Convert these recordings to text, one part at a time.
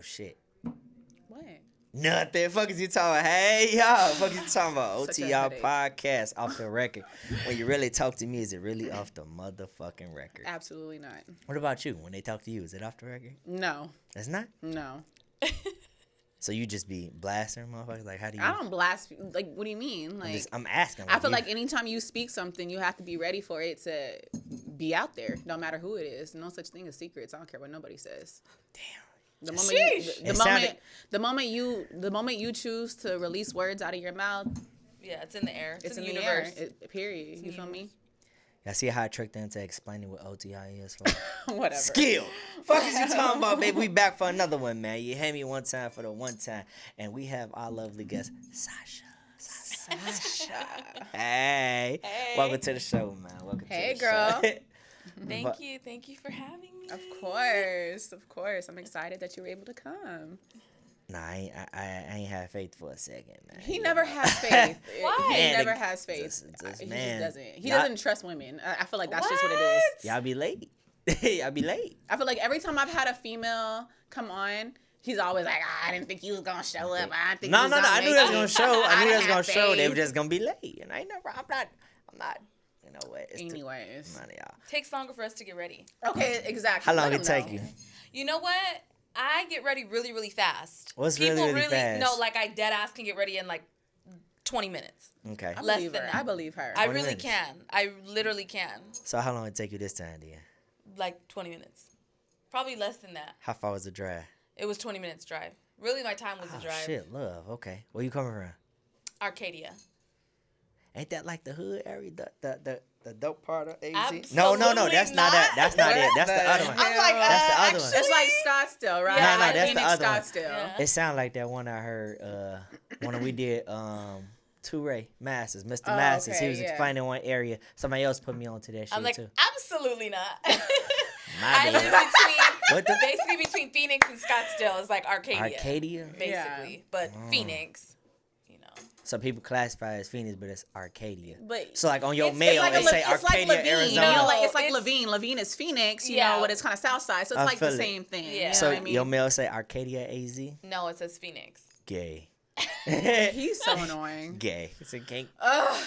shit. What? Nothing. Fuck is you talking about? Hey, y'all. Fuck is you talking about? Such a OTR headache. podcast off the record. When you really talk to me, is it really off the motherfucking record? Absolutely not. What about you? When they talk to you, is it off the record? No. It's not? No. So you just be blasting motherfuckers? Like, how do you? I don't blast. Like, what do you mean? Like, I'm asking. I feel you- like anytime you speak something, you have to be ready for it to be out there, no matter who it is. No such thing as secrets. I don't care what nobody says. Damn. The moment, Sheesh. the moment you choose to release words out of your mouth, Yeah, it's in the air. It's in the the universe. air. Period. You feel me? Y'all see how I tricked them into explaining what OTI is for? Whatever. Skill. Fuck is you talking about, baby? We back for another one, man. You had me one time for the one time. And we have our lovely guest, Sasha. Sasha. Hey. Welcome to the show, man. Welcome Hey, to the girl. show. Thank you. Thank you for having me. Of course. Of course. I'm excited that you were able to come. Nah, I ain't had faith for a second, man. He never has faith. Why? He Man, never has faith. this He man. just doesn't. He Y'all- doesn't trust women. I feel like that's just what it is. Y'all be late. Y'all be late. I feel like every time I've had a female come on, he's always like, I didn't think you was gonna show up. I didn't think No. you was gonna I knew make they was it. gonna show. I knew they was didn't gonna have show. They were faith." just gonna be late. And I ain't never. I'm not. You know what? It's Anyways. none of y'all. Takes longer for us to get ready. Okay, exactly. How long Let it him take know. you? You know what? I get ready really, really fast. What's People really fast? No, like I dead ass can get ready in like 20 minutes. Okay. I Less believe than her. that. I believe her. I 20 really minutes. can. I literally can. So how long it take you this time, then? Like 20 minutes. Probably less than that. How far was the drive? It was 20 minutes drive. Really, my time was the Oh drive. shit, love. Okay, where you coming from? Arcadia. Ain't that like the hood area, the dope part of AZ? Absolutely No, that's not that. That's not it. That's the other one. I'm like, That's the other one. It's like Scottsdale, right? Yeah, no, Like that's the Phoenix, other one. Scottsdale. Yeah. It sounded like that one I heard. One we did. Toure Masters, Mr. Oh, Masters. okay, He was yeah. explaining one area. Somebody else put me on to that shit I'm like, too. absolutely not. My I live bad. between, What the- basically between Phoenix and Scottsdale. It's like Arcadia. Arcadia. Basically. Yeah. But Phoenix, you know. So people classify it as Phoenix, but it's Arcadia. But So like on your it's mail, like they say it's like Arcadia, Levine, Arizona. You know, like it's like It's- Levine. Levine is Phoenix, you Yeah. know, but it's kind of South Side, so it's I like the feel it. same thing. Yeah. You know So what I mean? your mail say Arcadia AZ? No, it says Phoenix. Gay. He's so annoying. Gay. It's a gay. Ugh.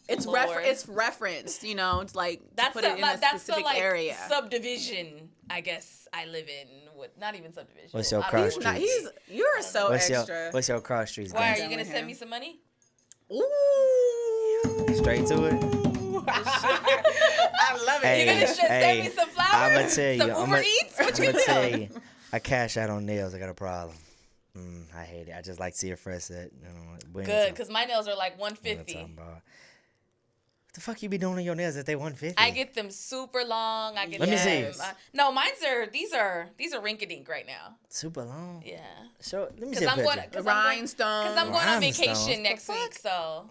It's Lord. it's referenced, you know. It's like to That's put the, it in a that's the specific like area. subdivision, I guess I live in. With not even subdivision. What's your I don't cross know. He's not, you're so What's extra. your cross streets? Why are gangsta? you gonna with send him. me some money? Ooh. Straight to it. I love it. Hey, You're gonna just send me some flowers? I'ma tell you. Some Uber Eats? What you I'ma gonna tell do? you. I cash out on nails. I got a problem. I hate it. I just like to see a fresh set. You know, we ain't Good, talking- because my nails are like we ain't 150. talking about- What the fuck you be doing on your nails if they 150? I get them super long. I get Let me see. them, no, mine's are these are rink-a-dink right now. super long. Yeah. So let me Because see a I'm going picture. Rhinestone. Because I'm going on Rhinestones. vacation next The fuck? week, so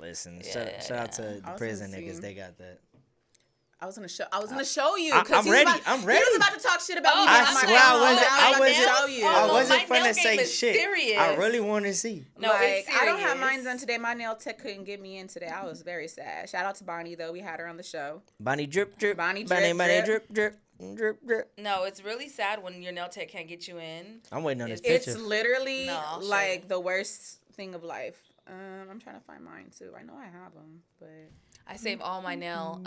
Listen, Yeah. shout out to the I was prison gonna niggas. see. They got that. I was gonna show you. I'm 'cause he was ready. about- I'm ready. He was about to talk shit about me. Oh, being I on my swear I nails. wasn't. I I was about wasn't. to show you. I Oh, wasn't my nail finna say game is shit. serious. I really want to see. no, Like, it's serious. I don't have mine done today. My nail tech couldn't get me in today. I was very sad. Shout out to Bonnie though. We had her on the show. Bonnie drip drip. Bonnie Bonnie drip, drip drip drip drip. No, it's really sad when your nail tech can't get you in. I'm waiting on this It's picture. literally No, I'll show like you. the worst thing of life. I'm trying to find mine too. I know I have them, but I save all my nail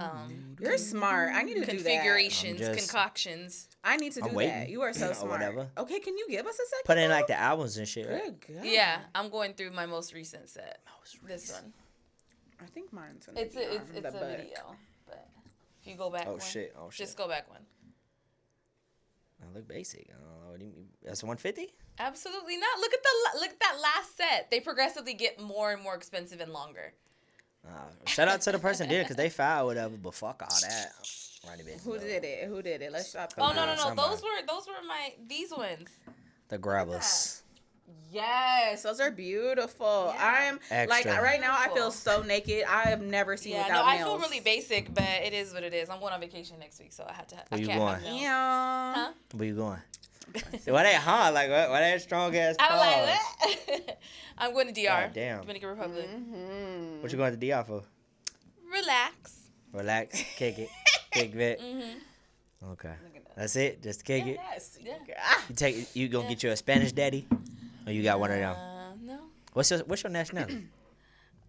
you're smart. I need to do that. configurations, I'm just- concoctions. I need to I'm do waiting. that. You are so Or smart. whatever. Okay, can you give us a second? Put in though? like the albums and shit, right? Good God. Yeah, I'm going through my most recent set. This one. I think mine's gonna It's be a, it's, on it's the a book. video, but if you go back Oh one, shit! Oh shit! just go back one. I look basic. I don't know what do you mean. That's 150. Absolutely not. Look at that last set. They progressively get more and more expensive and longer. Shout out to the person did it because they filed whatever. But fuck all that. Right, bitch. Who did it? Who did it? Let's stop. Oh no no no! somebody. Those were these ones. The grabbers. Yes, those are beautiful. Yeah. I'm like Extra. right now. I feel Beautiful. so naked. I have never seen Yeah, without no, I nails. feel really basic, but it is what it is. I'm going on vacation next week, so I have to. I you can't going? have nails. Yeah. Huh? Where you going? Why that huh? Like why that strong ass I'm pause? like, what? I'm going to DR. God damn. Dominican Republic. Mm-hmm. What you going to DR for? Relax. Relax, kick it, kick it. Mm-hmm. Okay. That's it. Just to kick it. Yes. Yeah. You gonna get you a Spanish daddy, or you got one of them? No. What's your nationality?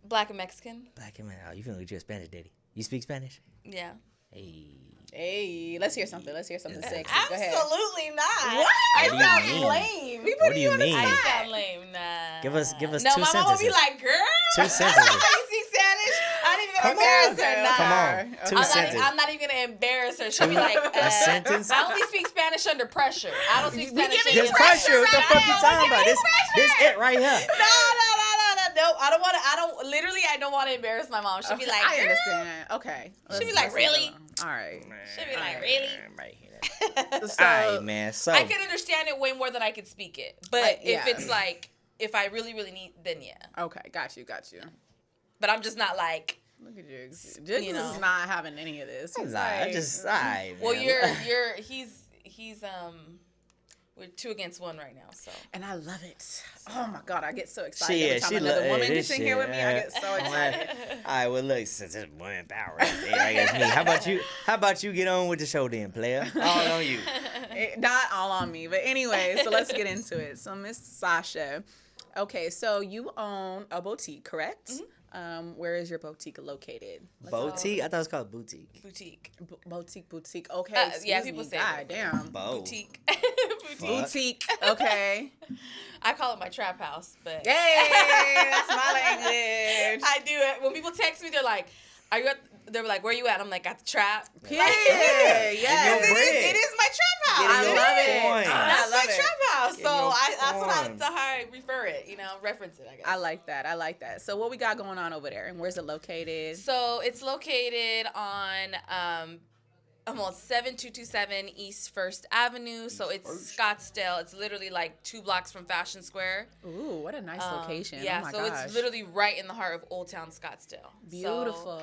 Black and Mexican. Black and man. Oh, you finna get you a Spanish daddy. You speak Spanish? Yeah. Hey. Hey, let's hear something. Let's hear something sexy. Go ahead. Absolutely not. What? I What do you sound mean? lame. What do you mean? I sound lame. Nah. Give us No, two my mom will be sentences. like, girl. 2 sentences. You speak Spanish? I don't even Come embarrass on. her. Nah. Come on. Okay. 2 I'm sentences. not, I'm not even gonna embarrass her. She'll be like, A sentence? I only speak Spanish under pressure. I don't speak Spanish. giving There's you pressure. What the right fuck you now. talking about? Give me This pressure. it right here. No, I don't want to. I don't want to embarrass my mom. She'll be like, I girl. understand. Okay. She'll be like, really? All right. She'll be like, really? Right here. So, All right, man. So I can understand it way more than I could speak it. But yeah. if it's like, if I really, really need, then yeah. okay, got you. But I'm just not like, Look at Jigs. Jigs You know. is not having any of this. He's I like, just all right, well, man. he's we're 2 against 1 right now, so. and I love it. Oh my god, I get so excited She every is. time She another look. woman Hey, gets this in here shit, with me. I get so excited. All right. Well, look, since it's woman power, right there, I guess me. How about you get on with the show then, player? All on you. Not all on me, but anyway, so let's get into it. So Miss Sasha, okay, so you own a boutique, correct? Where is your boutique located? Boutique? I thought it was called boutique. Boutique. Boutique. Okay, Yeah, excuse people me. say God that. damn. Bo. Boutique. Boutique. Boutique. Okay. I call it my trap house, but. Yay! That's my language. I do it. When people text me, they're like, "Are you at?" They're like, "Where you at?" I'm like, "At the trap." Period. And Yes. your bread. It is my trap house. Getting I your love it. coin. That's love my it. trap house. Getting So your that's coin. how I refer it. Reference it. I guess. I like that. So what we got going on over there, and where's it located? So it's located on 7227 East First Avenue. So it's Scottsdale. It's literally like 2 blocks from Fashion Square. Ooh, what a nice location. Yeah, oh my so gosh. it's literally right in the heart of Old Town Scottsdale. beautiful.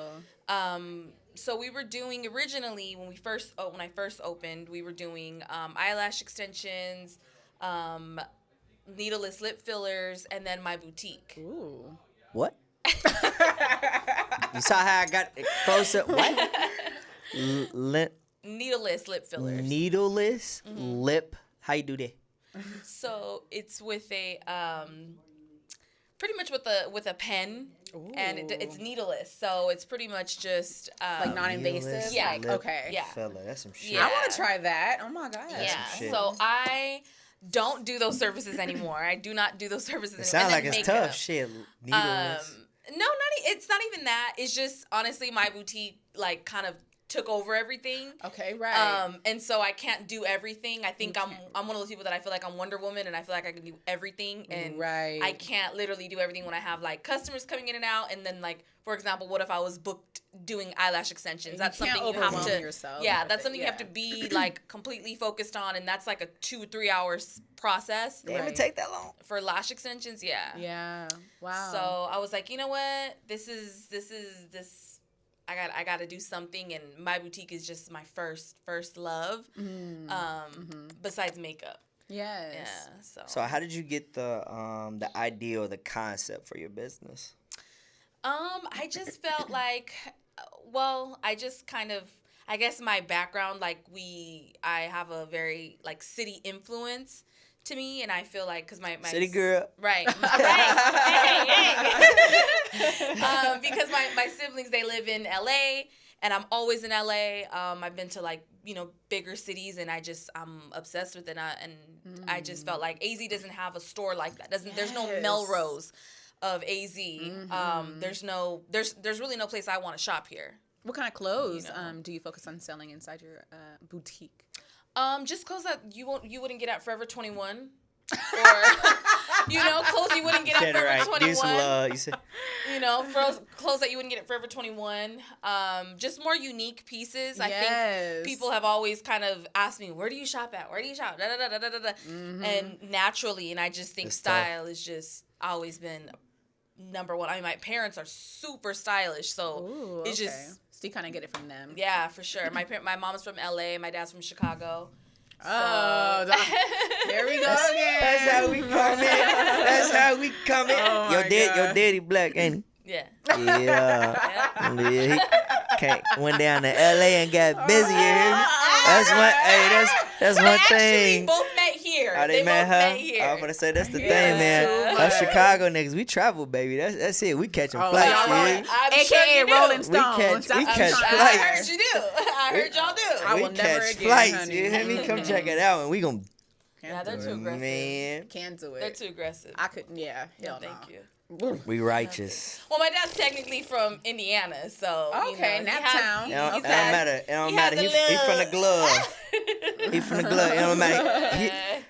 So we were doing originally when I first opened, we were doing eyelash extensions, needleless lip fillers, and then my boutique. Ooh. What? You saw how I got closer? What? Needleless lip fillers. Needleless lip. How you do that? So it's with a pretty much with a pen, and it's needleless. So it's pretty much just Like non-invasive? Needleless Yeah. Like, lip okay. Yeah. filler. That's some shit. Yeah. I want to try that. Oh my god. yeah. some shit. So I don't do those services anymore. I do not do those services It anymore. sounds And like then it's makeup. tough shit. Needleless. No, it's not even that. It's just honestly my boutique like kind of took over everything. Okay, right. And so I can't do everything. I think I'm one of those people that I feel like I'm Wonder Woman and I feel like I can do everything, and Right. I can't literally do everything when I have like customers coming in and out. And then like for example, what if I was booked doing eyelash extensions? That's can't something you have overwhelm to yourself yeah, with that's it, something you have to yeah. be like completely focused on, and that's like a 2-3 hours process. Damn, Right. it take that long? For lash extensions. yeah. Wow. So I was like, you know what? This. I got to do something, and my boutique is just my first love. Besides makeup. Yes. Yeah. So how did you get the idea or the concept for your business? I just felt like, I just kind of, I guess my background, like I have a very like city influence to me, and I feel like because my City girl. right, because my siblings, they live in LA, and I'm always in LA. I've been to like bigger cities, and I'm obsessed with it, I just felt like AZ doesn't have a store like that. There's no Yes. Melrose of AZ. There's really no place I want to shop here. What kind of clothes You know. do you focus on selling inside your boutique? Just clothes that you wouldn't get at Forever 21, or clothes you wouldn't get at Said it Forever right. 21. Give some love. You said Clothes that you wouldn't get at Forever 21. Just more unique pieces. I Yes. think people have always kind of asked me, where do you shop at? Where do you shop? Da, da, da, da, da, da. And naturally, and I just think It's style is just always been number one. I mean, my parents are super stylish, so Ooh, it's okay. just, So you kind of get it from them. yeah, for sure. My mom's from LA, my dad's from Chicago. Oh, there we go again. That's how we coming. That's how we coming. Oh your my your God. daddy black, ain't Yeah. he? Yeah. Yeah, he went down to LA and got busy. You hear me? That's one. Hey, that's They one actually thing. both met here. Oh, they met both her. met here. I was gonna say that's the Yeah. thing, man. Too Us much. Chicago niggas, we travel, baby. That's it. We catching Oh, flights, y'all yeah. rolling. I'm AKA sure you do. Rolling Stones. we That's catch what I I'm flights. heard you do. I heard y'all do. I We will never catch again, flights. honey. You hear me? Come check it out, and we gonna Yeah, Can't they're do too it. aggressive. man. Can't do They're it. too aggressive. I couldn't. Yeah. No, Hell thank no. you. We righteous. Well, my dad's technically from Indiana, so Okay, you know, Naptown. It don't, he's it had- don't matter. It don't he matter. has He a from the little- glove. He from the glove. It don't matter.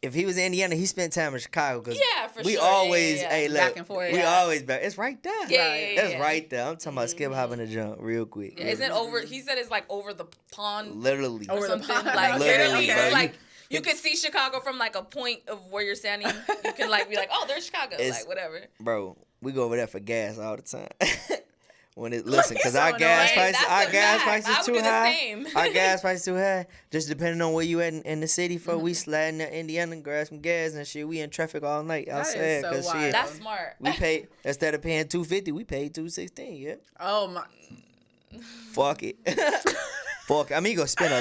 If he was in Indiana, he spent time in Chicago because Yeah, for we sure. always, Yeah. hey, look, Back and forth. we Yeah. always back. It's right there. Yeah. That's right there. I'm talking about skip hopping the jump real quick. Yeah, isn't it over? He said it's like over the pond Literally. or Over the something. pond. Like Literally, literally, bro. it's like you could see Chicago from like a point of where you're standing. You can like be like, oh, there's Chicago, It's- like whatever. Bro, we go over there for gas all the time. Listen, because so our gas annoying. prices, That's our a gas fact. prices I would too do the high. same. Our gas prices too high. Just depending on where you at in the city, for we sliding to Indiana and grab some gas and shit. We in traffic all night That is outside so because wild. shit. That's smart. We paid instead of paying $250, we paid $216. Yeah, Oh my. fuck it. Fuck it. I mean, you gonna spend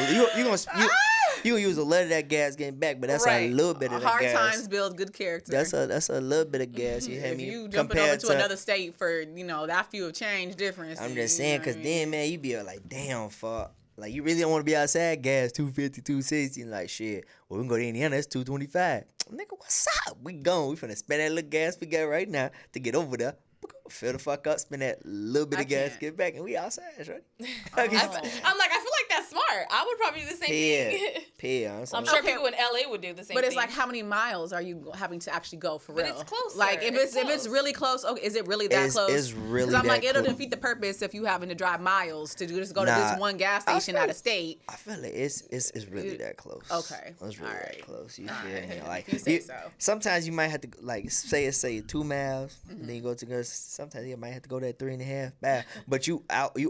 you gonna use a lot of that gas getting back, but that's a Right. little bit of the Hard gas. times build good character. That's a little bit of gas. You hear if me? you jumping over to another state for that few of change difference. I'm then, just you saying, know what cause I mean? then man, you be like, damn, fuck. Like you really don't want to be outside. Gas $250, $260, and like shit. Well, we can go to Indiana. That's $225. Nigga, what's up? We gone. We finna spend that little gas we got right now to get over there. Fill the fuck up, spend that little bit I of gas, can't. get back, and we outside, right? I'm like, I feel like that's smart. I would probably do the same thing. Yeah. I'm sure Okay. people in LA would do the same But thing. it's like, how many miles are you having to actually go for But real? it's closer. Like, if It's it's close. really close, okay, is it really that It's- close? it's really 'Cause I'm like, that it'll close. defeat the purpose if you having to drive miles to just go to Nah, this one gas I station feel- out of state. I feel like it's really that close. Okay. It's really Alright. that close. You feel Alright. me? Like If you say so. sometimes you might have to like say 2 miles, and then you go to go. Sometimes you might have to go that 3.5 miles, but you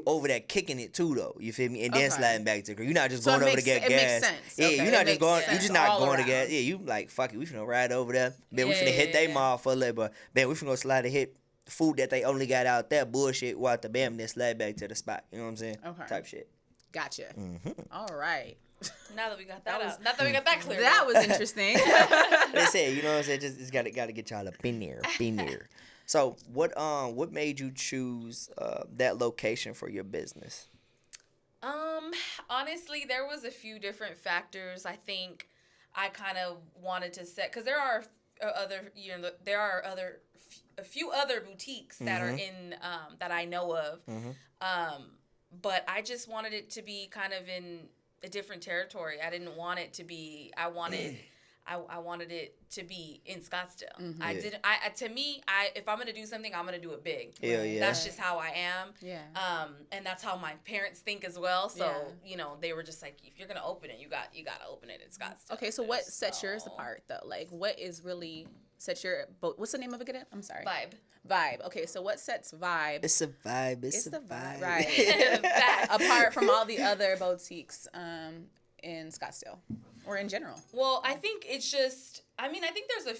over that kicking it too though. You feel me? And then Okay. sliding back to. You're not just So going it over to makes- get it gas. makes sense. Yeah, Okay, you're it not just makes going. sense. You're just not All going to around. gas. Yeah, you like fuck it. We finna ride over there. Man, we finna hit Yeah. they mall for a little, but man, we finna go slide and hit food that they only got out there. Bullshit. Walk the bam, then slide back to the spot. You know what I'm saying? Okay. Type shit. Gotcha. Mm-hmm. All right. now that we got that, That was- out. Now that we got that clear. That was interesting. They said, you know what I'm saying? Just gotta get y'all up in there. So what made you choose that location for your business? Honestly, there was a few different factors. I think I kind of wanted to set, because there are a few other boutiques that are in that I know of. But I just wanted it to be kind of in a different territory. I didn't want it to be. I wanted it to be in Scottsdale. Yeah. To me, if I'm gonna do something, I'm gonna do it big. Hell yeah. That's just how I am. Yeah. And that's how my parents think as well. So Yeah. they were just like, if you're gonna open it, you gotta open it in Scottsdale. Okay, so what sets yours apart though? Like, what is really sets your? What's the name of it again? I'm sorry. Vibe. Okay, so what sets Vibe? It's a vibe. It's the a vibe. right? Facts. Apart from all the other boutiques in Scottsdale or in general. Well, I think it's just. I think there's a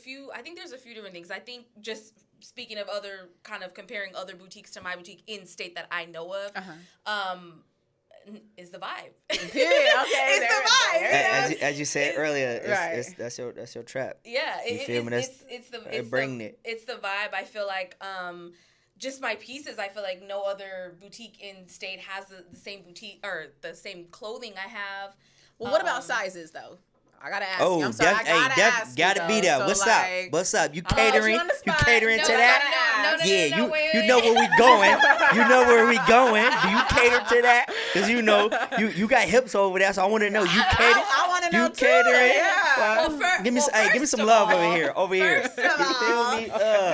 few different things. I think just speaking of other kind of comparing other boutiques to my boutique in state that I know of, is the vibe. Period. Okay, It's the vibe. there. As you said earlier, Right. that's your trap. Yeah, You feel me? it's the vibe. I feel like just my pieces. I feel like no other boutique in state has the same boutique or the same clothing I have. Well, what about sizes though? I gotta ask Oh, you. I'm sorry. I gotta ask gotta you, be though. there. So, What's like, up? What's up? You I'll put you catering? on the You spot. catering No, to no, that? no, Yeah, you wait. know where we going. You know where we going. Do you cater to that? Because you got hips over there, so I want to know you cater. I want to know You too. catering? Yeah. Well, Give me first some of love all- over here. first of You feel all- me?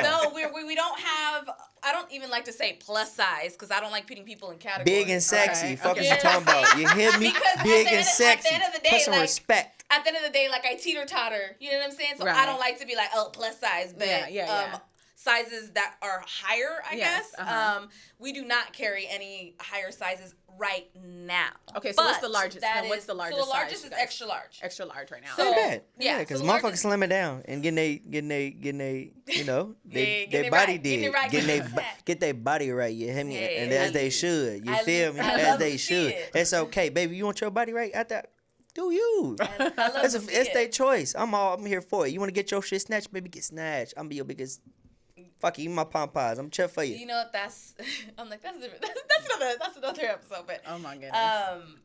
No, we don't have. I don't even like to say plus size because I don't like putting people in categories. Big and sexy. Okay, Fuck okay. is you talking about? You hear me? Because at Big the and end- sexy. at the end of the day, Put some like, respect. At the end of the day, like I teeter totter. You know what I'm saying? So Right. I don't like to be like, oh, plus size. But Yeah. sizes that are higher, I Yes, guess. uh-huh. We do not carry any higher sizes right now. Okay, so what's But the largest? that Then what's is- the largest So the size largest you is guys- extra large. Extra large right now. So- Ain't bad. yeah, Yeah, because so motherfuckers largest- slimming down and getting they you know, they getting it body right, getting it did. right, Getting getting they it set. get their body right, you hear me? Hey, And as they I- should. You I feel me? I As love they to see should. it. It's okay, baby. You want your body right? Do you? I love It's to see it's it. their choice. I'm here for it. You want to get your shit snatched, baby? Get snatched. I'm be your biggest. Fuck you, eat my pom poms. I'm cheer for you. You know, that's I'm like that's different. That's another episode. But Oh my goodness.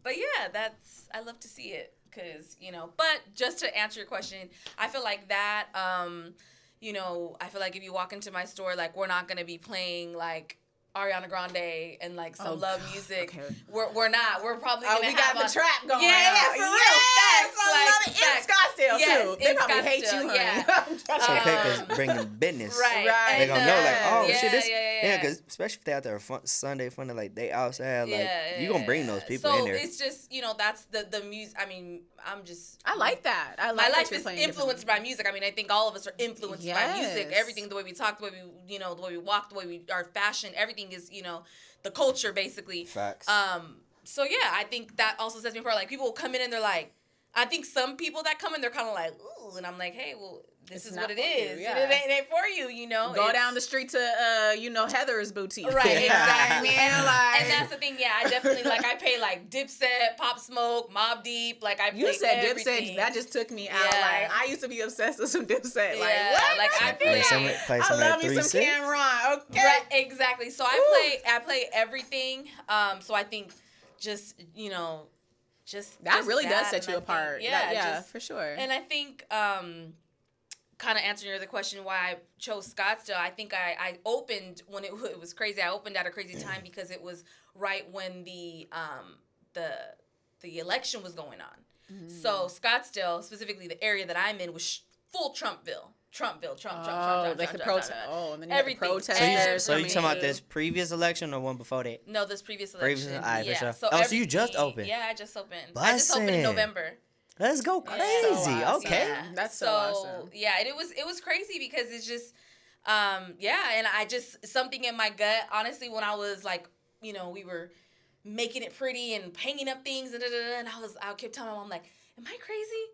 but yeah, I love to see it because But just to answer your question, I feel like that. I feel like if you walk into my store, like we're not gonna be playing like Ariana Grande and like some Oh, love God. music. Okay. We're not. We're probably Oh, gonna we have got the trap going. Yeah, on. for real. Yes, Facts, I like, love it. facts. In Scottsdale Yes, too. They in probably hate you, Scottsdale, honey. yeah. It's okay because Um, bringing business. Right. Right. They gonna know like, oh yeah, shit, this yeah. because especially if they out there Sunday fun like they outside, like Yeah, you gonna bring those people so in there. it's just that's the music. I mean, I'm just. I like that. I like My that life you're is playing influenced by music. I mean, I think all of us are influenced by music. Yes. Everything, the way we talk, the way we, the way we walk, the way we our fashion, everything is, the culture basically. Facts. So yeah, I think that also sets me apart. Like people will come in and they're like, I think some people that come in, they're kind of like, ooh, and I'm like, hey, well, this It's is not what it for you, is. yeah. It ain't for you, Go It's- down the street to Heather's boutique. Right, You know what I exactly. mean? Like, And that's the thing, yeah. I definitely I pay like Dipset, Pop Smoke, Mobb Deep. Like I you play said everything. Dipset. That just took me out. Yeah. Like I used to be obsessed with some Dipset. Like Yeah, what? like, I Play some, play- play I some love at me 3 some Cameron. Okay. Right, exactly. So I play everything. So I think just That just really does that, set and you I think- apart. Yeah, Yeah, just- for sure. And I think kind of answering your other question why I chose Scottsdale, I think I opened when it was crazy. I opened at a crazy time because it was right when the election was going on. So Scottsdale, specifically the area that I'm in, was full Trumpville. Trump, like the Trump. protest. Oh, and then you had the Everything. protesters. So I you talking about mean- this previous election or one before that? No, this previous Previous- election. alright, for yeah. sure. So Oh, so you just everything- opened. Yeah, I just opened. I just opened in Bussin'. November. Let's go Yeah. crazy. So awesome. Okay. Yeah. That's so awesome. Yeah, and it was crazy because it's just and I just something in my gut, honestly, when I was like, we were making it pretty and hanging up things and and I kept telling my mom like, am I crazy?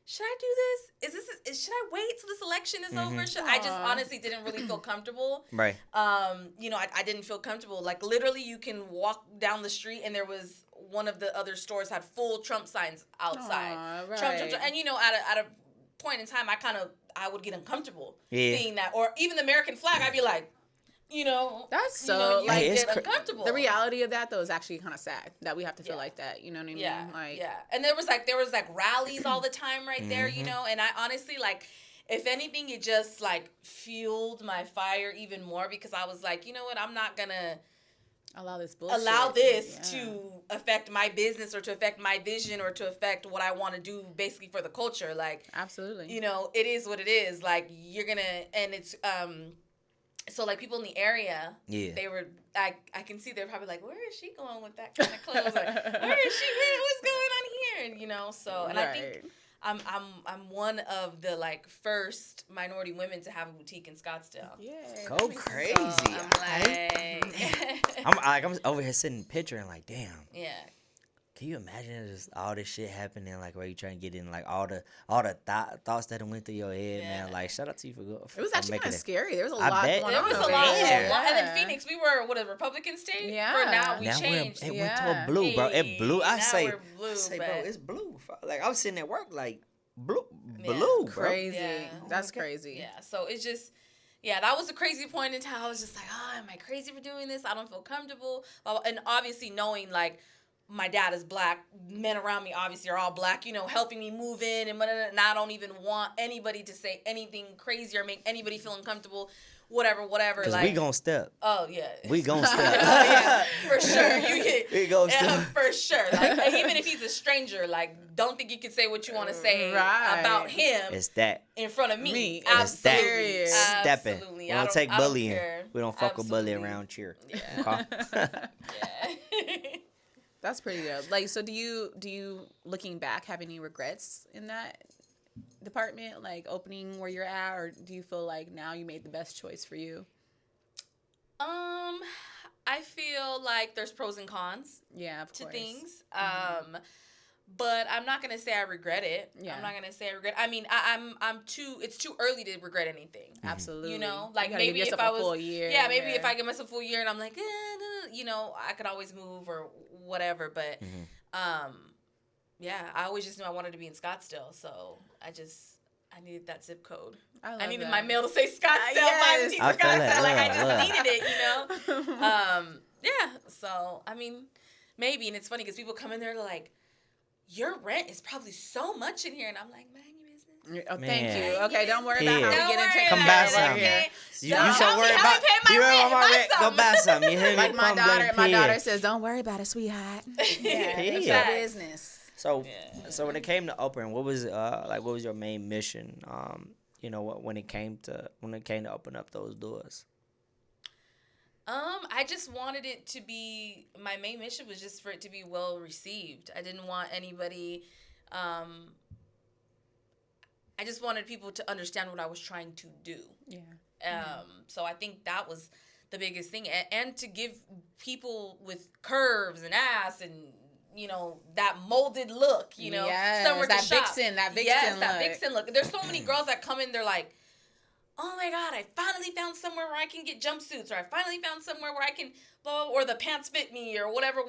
Should I do this? Should I wait till this election is over? I just Aw. honestly didn't really feel comfortable. Right. I didn't feel comfortable. Like literally you can walk down the street and there was one of the other stores had full Trump signs outside. Aw, Trump, right. and at a point in time I would get uncomfortable Yeah. seeing that. Or even the American flag, I'd be like, That's so, you like, it's get cra- uncomfortable. The reality of that though is actually kind of sad that we have to feel Yeah. like that. You know what I mean? Yeah, Like, yeah. And there was rallies all the time right there, Mm-hmm. and I honestly if anything, it just fueled my fire even more because I was like, you know what, I'm not gonna allow this bullshit. allow this Yeah. to affect my business or to affect my vision or to affect what I want to do basically for the culture. Like, Absolutely. it is what it is. Like you're gonna, and it's so people in the area, Yeah. they were I can see they're probably like, where is she going with that kind of clothes? Like, where is she here? What's going on here? And so and I think I'm one of the first minority women to have a boutique in Scottsdale. Yeah. Go crazy. So I'm like, I'm over here sitting picturing like, damn. yeah. Can you imagine just all this shit happening, where you trying to get in, all the thoughts that went through your head, Yeah. man. Shout out to you for It was for actually making kind of it. scary. There was a I lot bet. going There on. was a over lot, there. and then Yeah. Phoenix, we were a Republican state. Yeah. For now we Now changed. it went to Yeah. a blue, bro. It blew. I Now say, we're blue, I say, but- bro, it's blue. I was sitting at work blue, Yeah. blue, bro. Crazy. Yeah. That's crazy. Yeah, so it's just, that was a crazy point in time. I was just like, am I crazy for doing this? I don't feel comfortable. And obviously knowing my dad is black, men around me obviously are all black, helping me move in and I don't even want anybody to say anything crazy or make anybody feel uncomfortable, whatever. Cause we gon' step. Oh yeah. We gon' step. Yeah, for sure. We gon' step. For sure. Even if he's a stranger, don't think you can say what you want to say Right. about him It's that. in front of me. Me. It's that. Absolutely. Stepping. Absolutely. We I don't take I don't bullying. care. We don't fuck with bully Absolutely. around here. Yeah. Okay? Yeah. That's pretty good. So do you looking back have any regrets in that? department, like opening where you're at, or do you feel like now you made the best choice for you? I feel like there's pros and cons Yeah, of to course. things. But I'm not gonna say I regret it. Yeah. I'm not gonna say I regret. I mean, it's too early to regret anything. Absolutely. You know, like You gotta give maybe if yourself I a was, full year. yeah, maybe if I give myself a full year and I'm like, you know, I could always move or whatever. But, yeah, I always just knew I wanted to be in Scottsdale, so I needed that zip code. I needed that. my mail to say Scottsdale. Yes. Yes. I feel Scottsdale. it. Like I Look. just needed it, you know. Yeah. So I mean, maybe, and it's funny because people come in there like, your rent is probably so much in here, and I'm like, mind your business. Oh, Man. thank you. Okay, don't worry about Yeah. how we get into Come it. buy about it, some. okay? You Don't so tell me worried how about to pay my you worried rent. about my Buy rent? Go some. buy something. You hear me? Like my Come blame daughter Pig. says, "Don't worry about it, sweetheart." Yeah. It's Yeah. your business. So when it came to opening, what was your main mission? You know, when it came to open up those doors. I just wanted it to be, my main mission was just for it to be well received. I didn't want anybody, I just wanted people to understand what I was trying to do. Yeah. So I think that was the biggest thing. And to give people with curves and ass and, you know, that molded look, you know, Yes, somewhere that to shop. vixen Yes, that look. vixen look. There's so many girls that come in, they're like, oh my God, I finally found somewhere where I can get jumpsuits, or I finally found somewhere where I can, blah, blah, or the pants fit me, or whatever.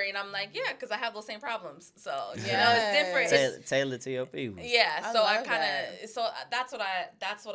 And I'm like, yeah, because I have those same problems. So, you know, it's different. It's, Tailor to your people. yeah, so I love kind that. of, so that's what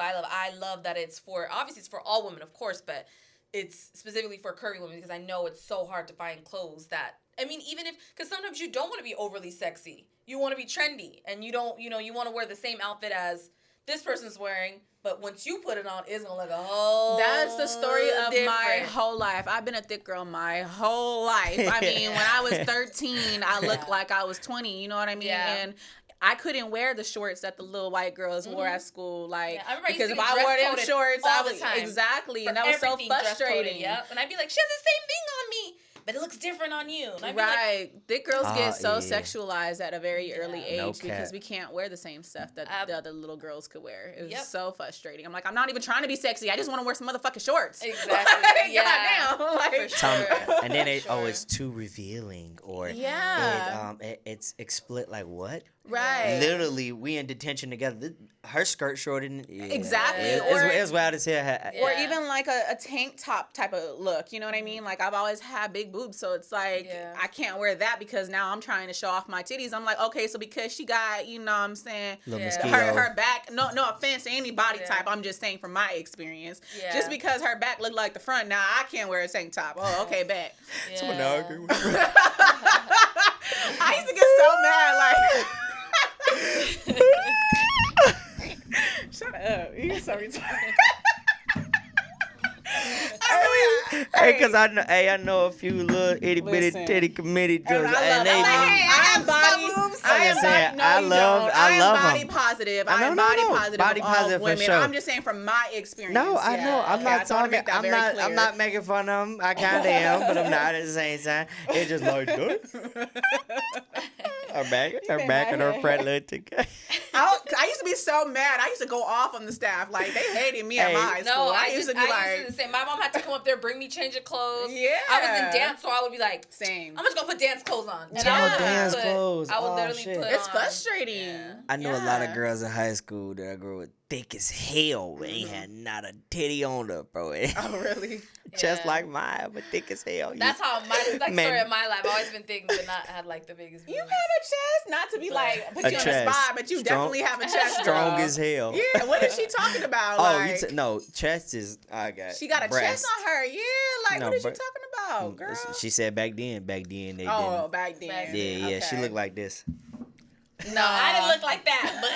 I love. I love that it's for, obviously it's for all women, of course, but it's specifically for curvy women because I know it's so hard to find clothes that, I mean, even if, because sometimes you don't want to be overly sexy. You want to be trendy, and you don't, you know, you want to wear the same outfit as this person's wearing, but once you put it on, it's going to look a whole That's the story of my different. whole life. I've been a thick girl my whole life. I mean, when I was 13, I looked like I was 20. You know what I mean? Yeah. And I couldn't wear the shorts that the little white girls wore at school. Like, Yeah, I remember I used because to if get I wore them dress-coded shorts, all I the was time. exactly, For and that was so everything dress-coded, frustrating. Yep. And I'd be like, she has the same thing on me, but it looks different on you. And I'd be like, Right. Thick girls get so yeah. sexualized at a very early age No because cap. we can't wear the same stuff that the other little girls could wear. It was Yep. so frustrating. I'm like, I'm not even trying to be sexy. I just want to wear some motherfucking shorts. Exactly. Yeah. Goddamn. Like, For Some, sure. and then For it's too revealing, or Yeah. it's explicit. Like what? Right. Literally, we in detention together. Her skirt short and Exactly. It's wild as hell. Or Yeah. even like a tank top type of look, you know what I mean? Like I've always had big boobs, so it's like Yeah. I can't wear that because now I'm trying to show off my titties. I'm like, okay, so because she got, you know what I'm saying, Little Yeah. mosquito. her back, no offense to any body Yeah. type, I'm just saying from my experience. Yeah. Just because her back looked like the front, now I can't wear a tank top. Oh, okay, bet. Someone now Yeah. agree with I used to get so mad, like shut up. You're so retarded. Hey, cause I know a few little itty bitty Listen. titty committee And jokes, I and love they them. be- Hey, I am body. I am saying, body. No, I you love- don't. I love am body 'em. positive. I I am know, body no. positive. Body of all positive for women. sure. I'm just saying from my experience. No, I yeah. know. I'm Yeah, I not just wanna talking. make that I'm very not. clear. I'm not making fun of them. I kind of am, but I'm not at the same time. It's just like that. Her back made and my her head front look together. I used to be so mad. I used to go off on the staff. Like they hated me at Hey. my high school. No, I used to be like, say my mom had to come up there, bring me change of clothes. Yeah. I was in dance, so I would be like, same. I'm just gonna put dance clothes on. And Yeah. I would Dance put- clothes. I would Oh, literally shit. put It's on. frustrating. Yeah. I knew a lot of Yeah. girls in high school that I grew with thick as hell, but ain't had not a titty on her, bro. Oh really? Just Yeah. like mine, but thick as hell. That's how that's the Man. story of my life. I've always been thick, but not had like the biggest. You have boobs. a chest, not to be like put A you on the chest. spot, but you Strong- definitely have a chest. strong girl. as hell. Yeah. What is she talking about? Oh, like, no, chest is. I got. she got a breast. chest on her. Yeah. Like No, what is she but- talking about, girl? She said back then they Oh, didn't. back then. Back Yeah, she Okay. looked like this. No, I didn't look like that, but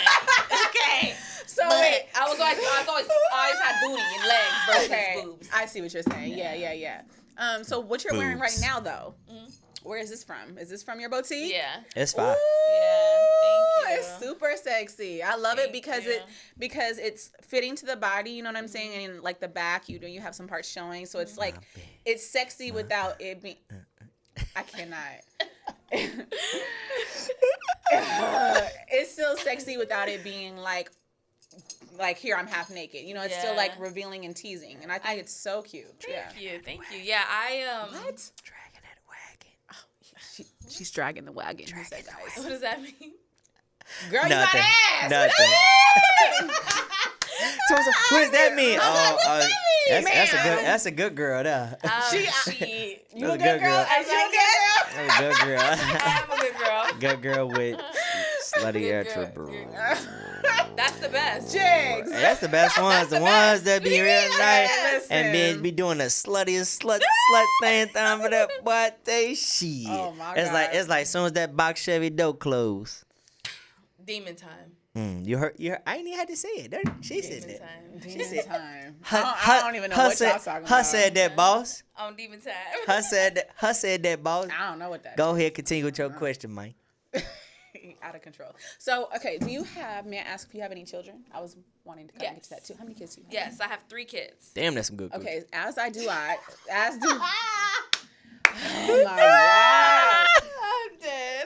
okay. So But wait, I always had booty and legs versus okay. boobs. I see what you're saying. Yeah. So what you're wearing right Boobs. now, though? Where is this from? Is this from your boutique? Yeah. It's Ooh, fine. Yeah, thank you. It's super sexy. I love it Thank because you. because it's fitting to the body. You know what I'm saying? And like the back, you have some parts showing, so it's like it's sexy without it being. I cannot. it's still sexy without it being like here I'm half naked. You know, it's still like revealing and teasing, and I think it's so cute. Thank you. Yeah, I What? Dragging that wagon. She's dragging the wagon. He said, guys. What does that mean? Girl, you got ass. Nothing. So what does that mean? That's a good girl, there. She You a good girl? Are you a good girl? I'm a good girl. Good girl with slutty Good girl. attributes. That's the best. Jigs. That's the best ones. The ones that be real nice and Listen. be doing the sluttiest slut thing for that but they shit. Oh, my it's God. like as soon as that box Chevy door closed. Demon time. You heard I ain't even had to say it. She said Demon that. time. Demon time. Her- I don't even know what y'all talking Her about. said that, boss. On demon time. Her said that, boss. I don't know what that Go ahead, continue with your question, Mike. out of control. So, okay, may I ask if you have any children? I was wanting to kind of get to that too. How many kids do you have? Yes, I have 3 kids. Damn, that's some good. Cookies. Okay, as do. Oh my God. I'm dead.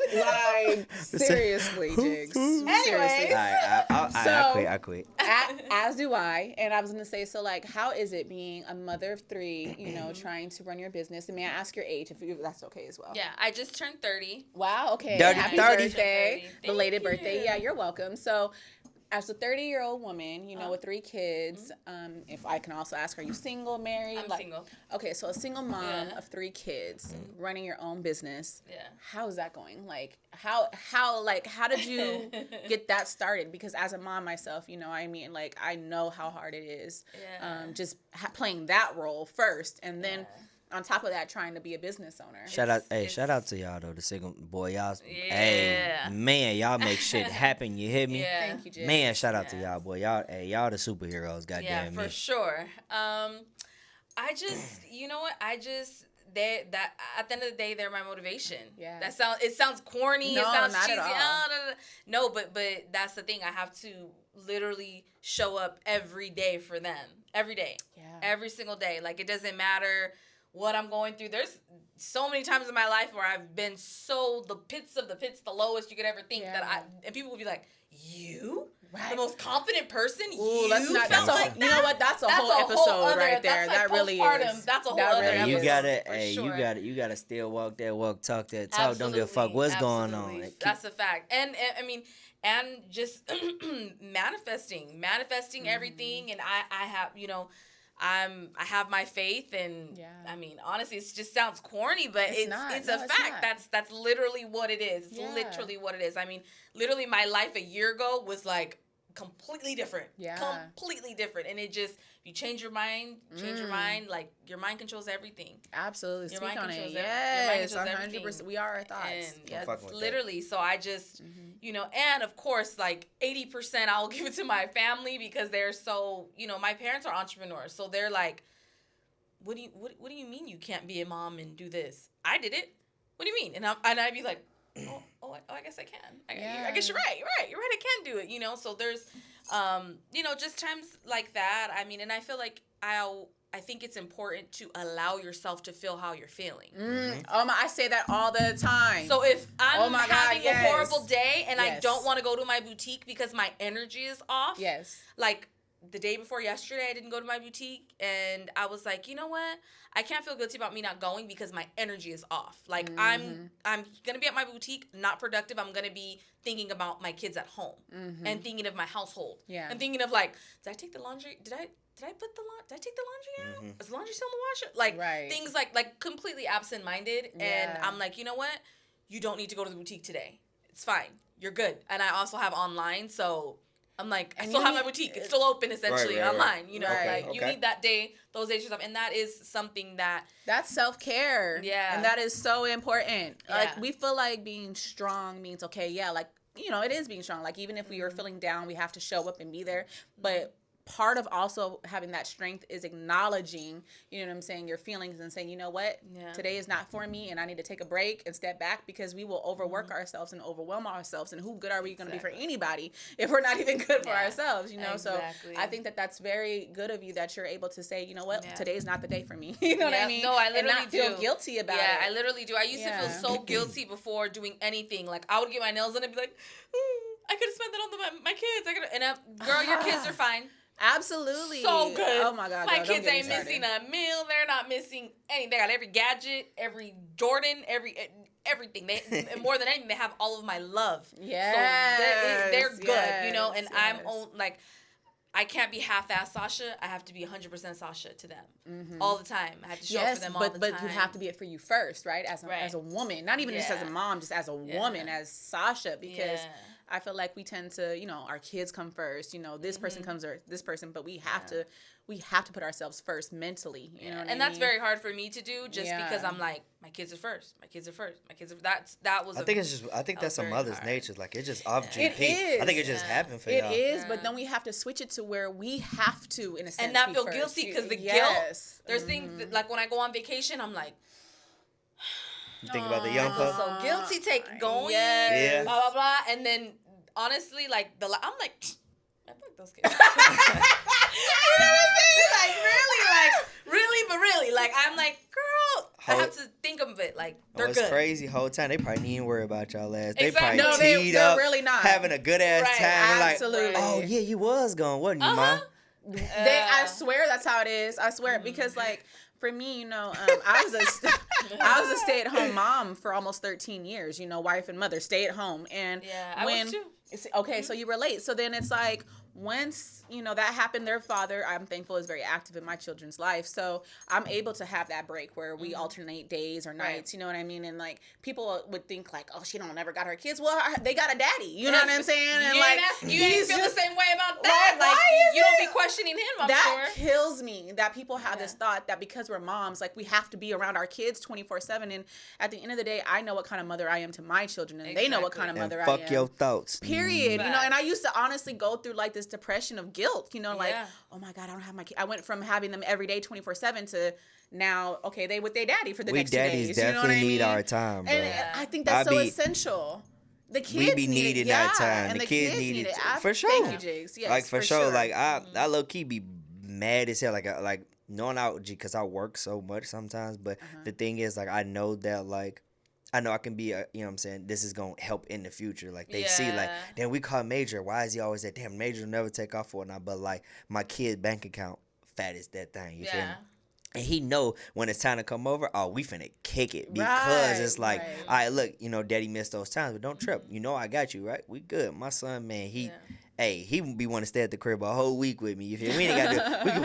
Like, seriously, Jigs. Seriously. I quit. As do I. And I was going to say, so, like, how is it being a mother of 3, you know, trying to run your business? And may I ask your age, if that's okay as well? Yeah, I just turned 30. Wow, okay. Dirty Happy 30. birthday. Thank Belated you. birthday. Yeah, you're welcome. So, as a 30-year-old woman, you know, with 3 kids, if I can also ask, are you single, married? I'm single. Okay, so a single mom Yeah. of 3 kids, running your own business. Yeah. How is that going? Like, how did you get that started? Because as a mom myself, you know, I mean, like, I know how hard it is. Yeah. Just playing that role first, and then on top of that, trying to be a business owner. Shout out to y'all though, the single boy, y'all. Yeah. Hey, man, y'all make shit happen. You hear me? Yeah. Thank you, Jay. Man, shout out to y'all, boy. Y'all the superheroes. Yeah, Goddamn for me. sure. I just, you know what? That at the end of the day, they're my motivation. Yeah. It sounds corny. No, it sounds not cheesy. at all. No, but that's the thing. I have to literally show up every day for them. Every day. Yeah. Every single day. Like, it doesn't matter what I'm going through. There's so many times in my life where I've been the pits of the pits, the lowest you could ever think and people will be like, you? Right. The most confident person? Ooh, You let's not. felt That's like you know that? what? That's a That's whole a episode other- right there. that's like That really postpartum. is. That's a whole That other really Hey, you is. gotta, for hey, sure. you gotta still walk that walk, talk that talk. Don't give a fuck what's going on. Absolutely. That's a fact. And I mean, and just manifesting everything. And I have, you know, I have my faith, and I mean, honestly, it just sounds corny, but it's not. a No, it's fact. not. That's literally what it is. It's Yeah. literally what it is. I mean, literally, my life a year ago was like completely different. Yeah. Completely different. And it just, you change your mind, like your mind controls everything. Absolutely. Your Speak mind on it. controls your mind Yes, controls 100%. everything. We are our thoughts. And Yes. fucking with that. literally, so I just, you know, and of course, like 80% I'll give it to my family because they're so, you know, my parents are entrepreneurs. So they're like, what do you mean you can't be a mom and do this? I did it. What do you mean? And I'd be like, I guess I can. I guess you're right. I can do it, you know? So there's, you know, just times like that. I mean, and I feel like I think it's important to allow yourself to feel how you're feeling. Oh my, I say that all the time. So if I'm my God, having yes. a horrible day and I Yes. don't want to go to my boutique because my energy is off. Yes. Like the day before yesterday, I didn't go to my boutique and I was like, you know what? I can't feel guilty about me not going because my energy is off. Like I'm gonna be at my boutique, not productive. I'm gonna be thinking about my kids at home and thinking of my household. Yeah. And thinking of like, did I take the laundry? Did I take the laundry out? Is the laundry still in the washer? Like Right. things like completely absent-minded. And Yeah. I'm like, you know what? You don't need to go to the boutique today. It's fine. You're good. And I also have online, so I'm like, I And still you have my need- boutique. It's still open essentially right. online. You know, Right. like you need that day, those days yourself. And that is something that That's self-care. Yeah. And that is so important. Like, Yeah. we feel like being strong means, okay, yeah, like, you know, it is being strong. Like, even if we are feeling down, we have to show up and be there. But part of also having that strength is acknowledging, you know what I'm saying, your feelings and saying, you know what, today is not for me and I need to take a break and step back, because we will overwork ourselves and overwhelm ourselves. And who good are we going to be for anybody if we're not even good for ourselves, you know? Exactly. So I think that that's very good of you that you're able to say, you know what, today's not the day for me. You know what I mean? No, I literally and not feel guilty about it. Yeah, I literally do. I used to feel so guilty before doing anything. Like, I would get my nails done and be like, I could have spent that on my kids. Girl, your kids are fine. Absolutely. So good. Oh my God. My girl, kids ain't missing a meal. They're not missing anything. They got every gadget, every Jordan, everything. They more than anything, they have all of my love. Yeah. So they're good, you know. And I'm like, I can't be half-assed Sasha. I have to be 100% Sasha to them all the time. I have to show up for them all the time. But you have to be it for you first, right? As a woman, not even just as a mom, just as a woman, as Sasha, because I feel like we tend to, you know, our kids come first. You know, this person comes or this person, but we have to put ourselves first mentally. You know what I mean? That's very hard for me to do, just because I'm like, my kids are first. My kids are first. My kids are. That was. I think that's a mother's nature. Like, it's just off GP. It is. I think it just happened for y'all. It is, but then we have to switch it to where we have to, in a sense, and not be feel first. guilty, because the guilt. There's things that, like when I go on vacation, I'm like, you think about the young I feel folks. so guilty going. Yeah. Blah blah blah, and then honestly, like I'm like, I fuck those kids. You know what I'm saying? Like really, like I'm like, girl, I have to think of it like they're good. It's crazy. Whole time they probably didn't even worry about y'all ass. They Exactly. probably No, teed they're up, really not. having a good ass Right. time. And Absolutely. like, oh yeah, you was gone, wasn't you, mom? I swear that's how it is. I swear, because like for me, you know, I was a stay-at-home mom for almost 13 years. You know, wife and mother, stay at home, and I was too. Okay, so you relate. So then it's like, once, you know, that happened, their father, I'm thankful, is very active in my children's life. So I'm able to have that break where we alternate days or nights, you know what I mean? And like, people would think like, oh, she don't never got her kids. Well, they got a daddy, you know what I'm saying? And You ain't feel the same way about that. Like, you don't be questioning him, I'm that sure. kills me that people have this thought that because we're moms, like we have to be around our kids 24/7. And at the end of the day, I know what kind of mother I am to my children, and they know what kind of mother I am. Fuck your thoughts. Period. You know, and I used to honestly go through like this depression of guilt, you know, like, oh my God, I don't have my kid. I went from having them every day 24/7 to now, okay, they with their daddy for the next 2 days. We daddies definitely you know need our time, bro. And I think that's so essential. The kids we be needing that time. And the kids need it for sure. Thank you, Jigs. Yes, like for sure. Like I low key be mad as hell. Like knowing out because I work so much sometimes. But the thing is, like, I know that like. I know I can be, you know what I'm saying, this is going to help in the future. Like, they see, like, damn, we call Major. Why is he always that? Damn, Major will never take off for it now. But, like, my kid bank account, fat as that thing. You feel me? And he know when it's time to come over, oh, we finna kick it. Because it's like, all right, look, you know, daddy missed those times, but don't trip. You know I got you, right? We good. My son, man, he would be want to stay at the crib a whole week with me. You feel me? We ain't got to. We can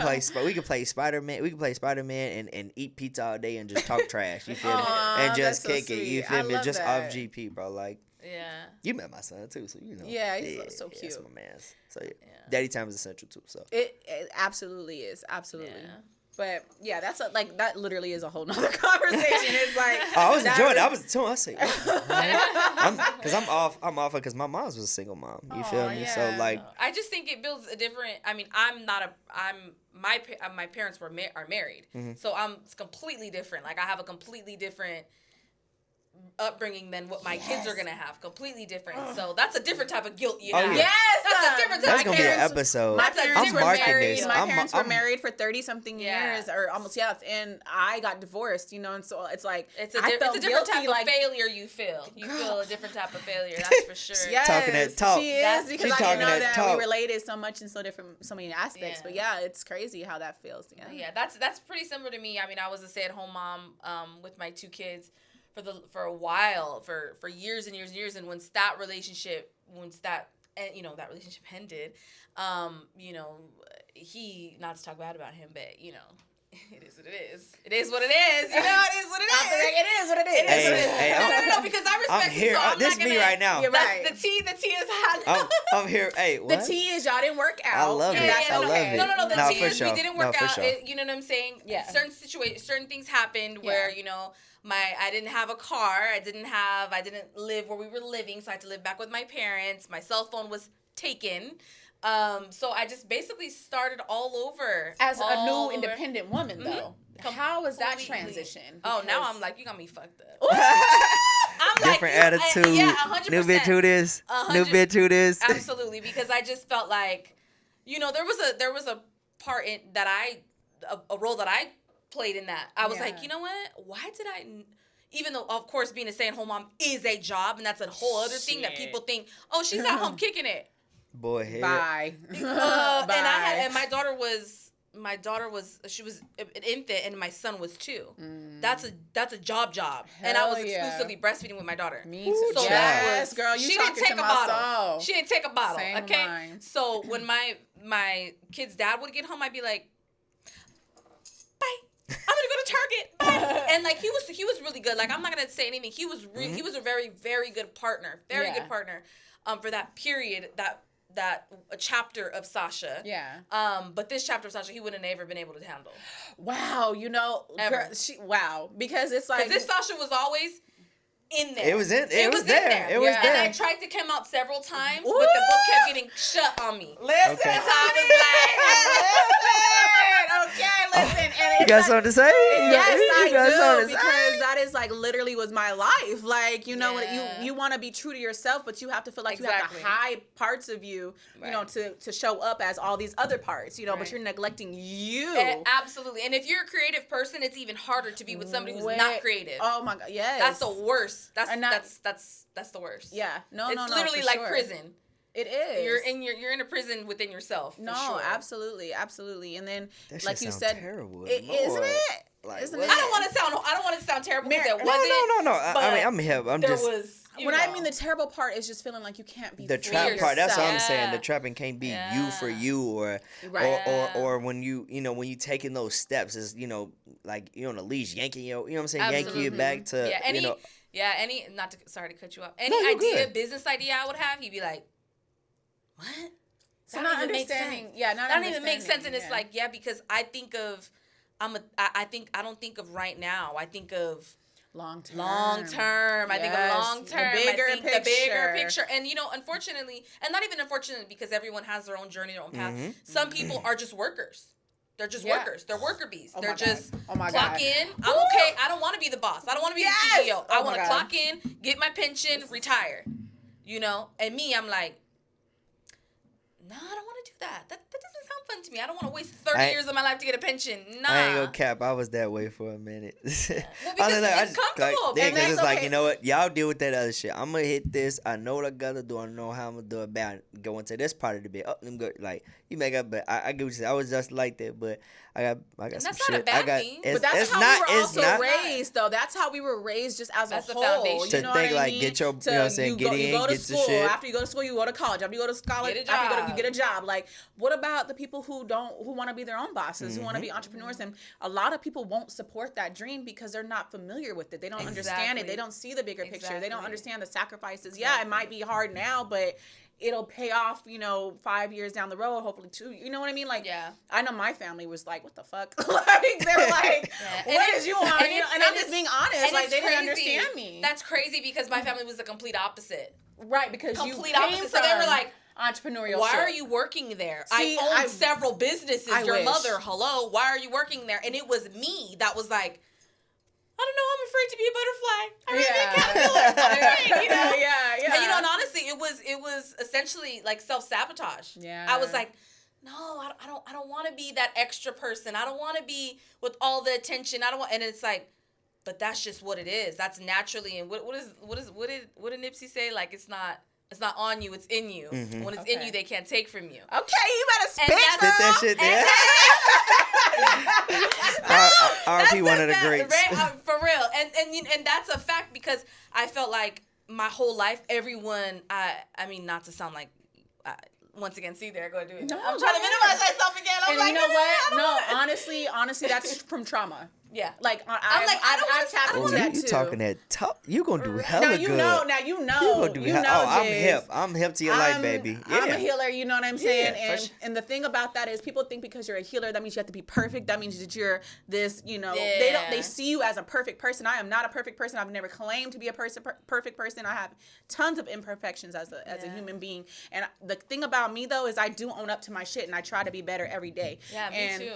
play Spider-Man. We can play Spider-Man and eat pizza all day and just talk trash. You feel me? And just kick it. You feel me? Just off GP, bro. Like, you met my son too, so you know. Yeah, he's so cute. That's my man. So daddy time is essential too. So it absolutely is. Absolutely. Yeah. But yeah, that's that literally is a whole nother conversation. It's like I was enjoying it. I was too. I say, because I'm off because my mom's was a single mom. You feel me? Yeah. So like, I just think it builds a different. I mean, my parents are married, so it's completely different. Like I have a completely different upbringing than what my kids are gonna have. Completely different. So that's a different type of guilt you have. Yeah. Yes, that's a different type. That's gonna be an episode. My parents I'm were marking married. this. My parents were married for 30-something years, or almost and I got divorced. You know, and so it's like it's a different type of failure you feel. You feel a different type of failure. That's for sure. Yes, talking that talk. She is because I didn't know that talk. we related so much in so many aspects. But yeah, it's crazy how that feels. Yeah, that's pretty similar to me. I mean, I was a stay-at-home mom with my two kids for a while, for years and years and years, and once that relationship ended, he, not to talk bad about him, but it is what it is. It is what it is. You know, it is what it is. It is what it is. Hey, no, because I respect I'm here. you, so I'm this not gonna, me right now. You're right. The tea is hot. I'm here. Hey, what? The tea is y'all didn't work out. I love it. I love it. No. The tea is sure. we didn't work out. Sure. You know what I'm saying? Yeah. Certain things happened where I didn't have a car. I didn't live where we were living, so I had to live back with my parents. My cell phone was taken. So I just basically started all over. As a all new over. independent woman, though. How is that transition? Oh, now Because- I'm like, you got me fucked up. I'm Different like, attitude. yeah, 100%. New bitch who this. New 100 bitch who this. Absolutely, because I just felt like, there was a part in that a role that I played in that. I was Yeah. like, you know what? Why did I? Even though, of course, being a stay-at-home mom is a job, and that's a whole other thing that Shit. people think, oh, she's at home kicking it. Boy, head. Bye. And my daughter was she was an infant, and my son was 2. That's a job, and I Hell was yeah. exclusively breastfeeding with my daughter. Me too. So child. that Yes, was, girl. You she didn't talking take to a my bottle. soul. She didn't take a bottle. Same Okay. mine. So when my kid's dad would get home, I'd be like, bye. I'm gonna go to Target. Bye. And like he was really good. Like I'm not gonna say anything. He was he was a very, very good partner. Very Yeah. good partner. For that period, that a chapter of Sasha. Yeah. But this chapter of Sasha, he wouldn't have ever been able to handle. Wow. Ever. Girl, wow. Because it's like. Because this Sasha was always in there. It was in. It was there. It was Yeah. And I there. tried to come out several times, Woo! but the book kept getting shut on me. Listen, Okay. And so I listen. And You got something to say? Yes, You got I something do, to say? because that is like literally was my life. Like, you know, Yeah. you want to be true to yourself, but you have to feel like Exactly. you have to hide parts of you, you know, Right. to show up as all these other parts, you know, but Right. you're neglecting you. absolutely. And if you're a creative person, it's even harder to be with somebody who's not creative. Oh my God, yes. That's the worst. That's And that's the worst. Yeah, no, It's no, no. literally for like sure. prison. It is. You're in a prison within yourself. For No, sure. absolutely, absolutely. And then, That like shit you sound said, terrible. isn't Lord. it? Like, Isn't what? it? I don't want to sound terrible because Mar- it No, wasn't. no. I but mean, I'm hip. I'm there just was. You When know. I mean the terrible part is just feeling like you can't be the free trap part. That's what I'm yourself. saying. The Yeah. trapping can't be you for Yeah. you, or Right. or when you when you taking those steps is like you're on a leash yanking you know what I'm saying, yanking you Absolutely. back to Yeah, any you know. any not to sorry to cut you off. Any No, you're idea, good. business idea I would have, he'd be like, "What? So That not don't even make understanding. sense. Yeah, not That don't even make sense." understanding, And it's like, yeah, because I think of I don't think of right now. I think of long term. long term. I think of Yes, long the term. bigger I think the bigger picture. picture. And unfortunately, and not even unfortunately, because everyone has their own journey, their own path. Mhm. Some people are just workers. They're just Yeah. workers. They're worker bees. Oh They're my God. just Oh my clock God. in. I'm Woo! okay. I don't want to be the boss. I don't want to be Yes! the CEO. I Oh my want to God. clock in, get my pension, retire. And me, I'm like, no, I don't want to do that. That doesn't sound fun to me. I don't want to waste 30 years of my life to get a pension. Nah. I ain't gonna cap. I was that way for a minute. Well, I was because like, it's comfortable. yeah, And because that's it's like, okay. you know what? Y'all deal with that other shit. I'm gonna hit this. I know what I gotta do. I know how I'm gonna do it. Bad. Go into this part of the bit. Oh, let me go. Like you make up, but I get what you say. I was just like that, but I got some that's not shit. a bad I got. thing. It's, But that's it's how not. we were It's also not. raised, though. That's how we were raised, just as That's a the whole. foundation. To You know think, what I like, mean? get your- you know what I'm saying, you get go, in, you go to get the school. shit. After you go to school, you go to college. After you go to college, Get a after you job. get a job. Like, what about the people who want to be their own bosses, who want to be entrepreneurs? And a lot of people won't support that dream because they're not familiar with it. They don't understand it. Exactly. They don't see the bigger picture. They don't Exactly. understand the sacrifices. Yeah, it might be hard now, but it'll pay off, 5 years down the road, hopefully 2. You know what I mean? Like, Yeah. I know my family was like, what the fuck? Like, they were like, Yeah. what And did you want? and You know, it's- and I'm and just it's- being honest. and Like, it's they didn't crazy. understand me. That's crazy because my family was the complete opposite. right, because Complete you came opposite. So they were from like, entrepreneurial why shit. are you working there? See, I own several businesses. I Your wish. mother, hello, why are you working there? And it was me that was like, I don't know, I'm afraid to be a butterfly. I'm afraid to be a caterpillar. I'm afraid, yeah. And and honestly, it was essentially like self-sabotage. Yeah. I was like, no, I don't want to be that extra person. I don't want to be with all the attention. I don't want, and it's like, but that's just what it is. That's naturally. And what did Nipsey say? Like it's not on you. It's in you. Mhm. When it's in Okay. you, they can't take from you. Okay, you better spit, And that's- girl. Spit that shit there. RP one of the greats. Right? For real. And that's a fact because I felt like my whole life, everyone. I mean, not to sound like. Once again, see there, go do it. No, I'm go trying to ahead. minimize myself again. I'm And like, you know no, what? I don't No, wanna- honestly, that's from trauma. Yeah. Like I'm like, I don't I've wanna- tapped I into don't that you too. talking that talk? You gonna do hella Now you good. know. Now you know. You gonna do You hell- know. Oh, I'm Jizz. hip. I'm hip to your life, baby. Yeah. I'm a healer, you know what I'm saying? Yeah, for and sure. and the thing about that is people think because you're a healer, that means you have to be perfect. That means that you're this, they Yeah. they see you as a perfect person. I am not a perfect person. I've never claimed to be a perfect person. I have tons of imperfections as a human being. And the thing about me though is I do own up to my shit and I try to be better every day. Yeah, me And too.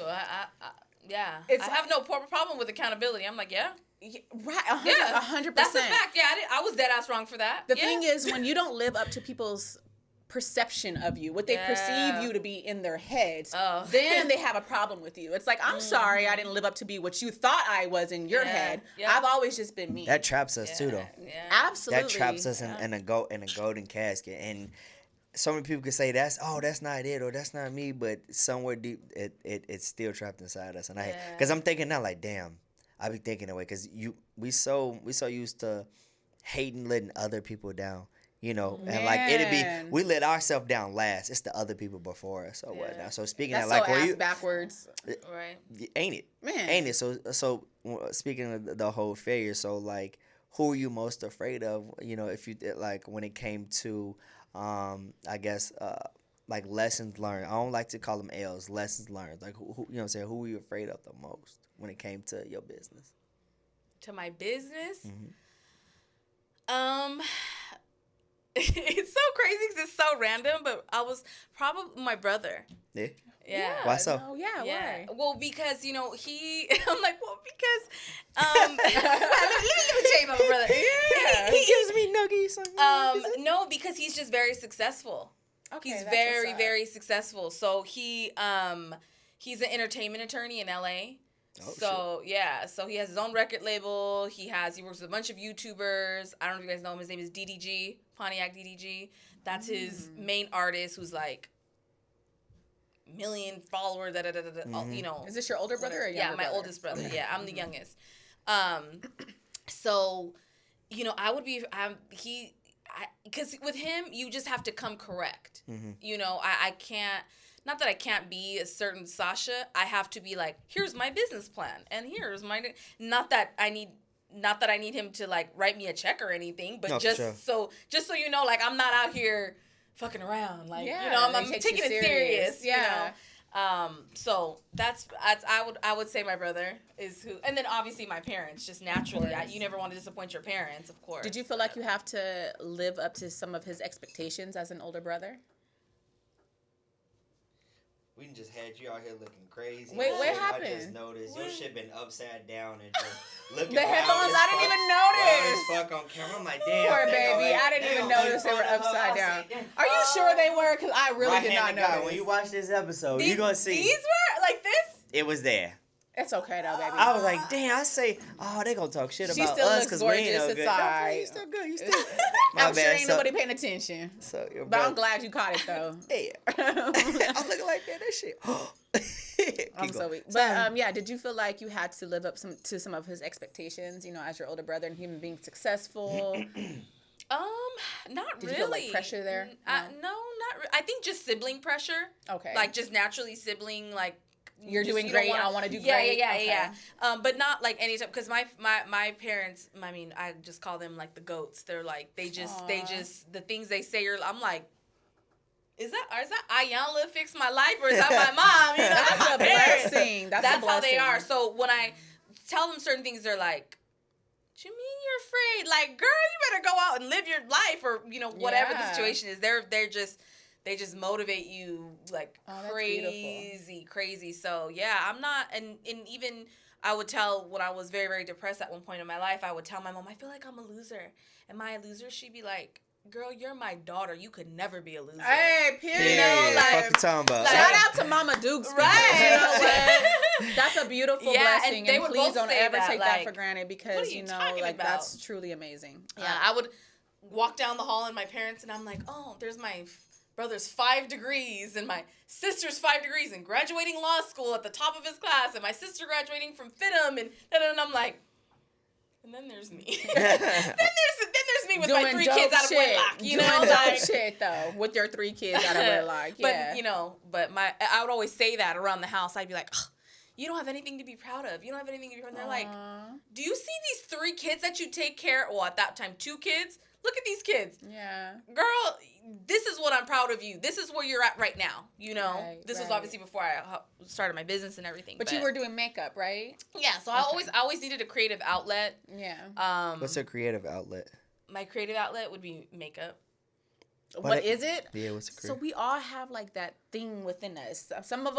Yeah. It's- I have no problem with accountability. I'm like, yeah. Right, 100%. Yeah. That's a fact. Yeah, I was dead ass wrong for that. The Yeah. thing is, when you don't live up to people's perception of you, what they perceive you to be in their heads, then they have a problem with you. It's like, I'm sorry I didn't live up to be what you thought I was in your head. Yeah. I've always just been me. That traps us too, though. Yeah. Absolutely. That traps us in a golden casket. And so many people can say that's not it or that's not me, but somewhere deep it's still trapped inside us. And because I'm thinking now, like, damn, I be thinking that way because we so used to hating letting other people down. And like we let ourselves down last. It's the other people before us. So what now? So speaking That's of like, so were ass you backwards. Right. ain't it? Man. Ain't it? So speaking of the whole failure, so like, who are you most afraid of? If you like when it came to, I guess, like lessons learned. I don't like to call them L's. Lessons learned. Like who you know what I'm saying? Who were you afraid of the most when it came to your business? To my business? Mm-hmm. It's so crazy because it's so random, but I was probably my brother. Yeah. Yeah. Why so? Oh, yeah, why? Well, because he. I'm like, well, because let me tell you about my brother. Yeah. He gives me nuggies. No, because he's just very successful. Okay, He's that's very, what's up. very successful. So he's an entertainment attorney in LA. Oh, So he has his own record label. He works with a bunch of YouTubers. I don't know if you guys know him. His name is DDG, Pontiac DDG. That's his main artist, who's like million followers. Is this your older brother or younger Yeah, my brother? oldest brother. Yeah, I'm the youngest. So, I would be because with him you just have to come correct. I can't. Not that I can't be a certain Sasha. I have to be like, here's my business plan, and here's my. Not that I need him to like write me a check or anything, but No, just for so you know, like I'm not out here fucking around. Like I'm they take taking you it serious. Yeah. So that's I would say my brother is who, and then obviously my parents. Just naturally, you never want to disappoint your parents, of course. Did you feel like you have to live up to some of his expectations as an older brother? We just had you out here looking crazy. Wait, what I just happened? noticed your shit been upside down and just looking. The headphones, I didn't even notice. Fuck on camera. I'm like, damn. Poor they baby, gonna- I didn't they even gonna notice they were make fun of her. upside I down. said, damn. Are you sure they were? Because I really did not Right-handed guy. know. When you watch this episode, These, you gonna see these were like this. it was there. It's okay though, baby. I was like, damn. I say, oh, they gonna talk shit She about still us looks because we ain't gorgeous. no It's good. all No, right. you still good. You still. My I'm sure bad. ain't nobody paying attention. So your But I'm brother. glad you caught it though. Yeah. I'm looking like that. That shit. I'm so weak. But did you feel like you had to live up to some of his expectations, as your older brother and him being successful? Not Did really. you feel like pressure there? No, not. I think just sibling pressure. Okay. Like just naturally sibling like. You're just- doing you don't great. wanna- I want to do Yeah, great. yeah. But not like anytime because my parents. I mean, I just call them like the goats. They're like they just the things they say. I'm like. Is that Ayanla fix my life or is that my mom? That's That's my a parents. blessing. That's a how they blessing. are. So when I tell them certain things, they're like, "What you mean you're afraid? Like, girl, you better go out and live your life, or whatever the Yeah. situation is." They just motivate you like that's crazy. So yeah, I'm not, and even I would tell when I was very, very depressed at one point in my life, I would tell my mom, I feel like I'm a loser. Am I a loser? She'd be like, girl, you're my daughter. You could never be a loser. Hey, period. Yeah, like- fuck you talking about. like- Shout out to Mama Dukes. Right. You know what? That's a beautiful Yeah, blessing. and they would please both don't say ever that, take that like, for granted because, what are you talking about? that's truly amazing. Yeah, I would walk down the hall and my parents, and I'm like, oh, there's my brother's 5 degrees and my sister's 5 degrees and graduating law school at the top of his class and my sister graduating from FITM and I'm like, and then there's me. then there's me with my 3 kids out of wedlock, Doing like, dope shit though, with your 3 kids out of wedlock. Yeah. But I would always say that around the house. I'd be like, you don't have anything to be proud of. You don't have anything to be proud of. They're like, Aw. do you see these 3 kids that you take care of? Well, at that time, 2 kids. Look at these kids. Yeah. Girl, this is what I'm proud of you. This is where you're at right now. You know, Right, this was right. obviously before I started my business and everything. But you were doing makeup, right? yeah. So I always needed a creative outlet. Yeah. What's a creative outlet? My creative outlet would be makeup. What is it? Yeah, what's a So creative? we all have like that thing within us. Some of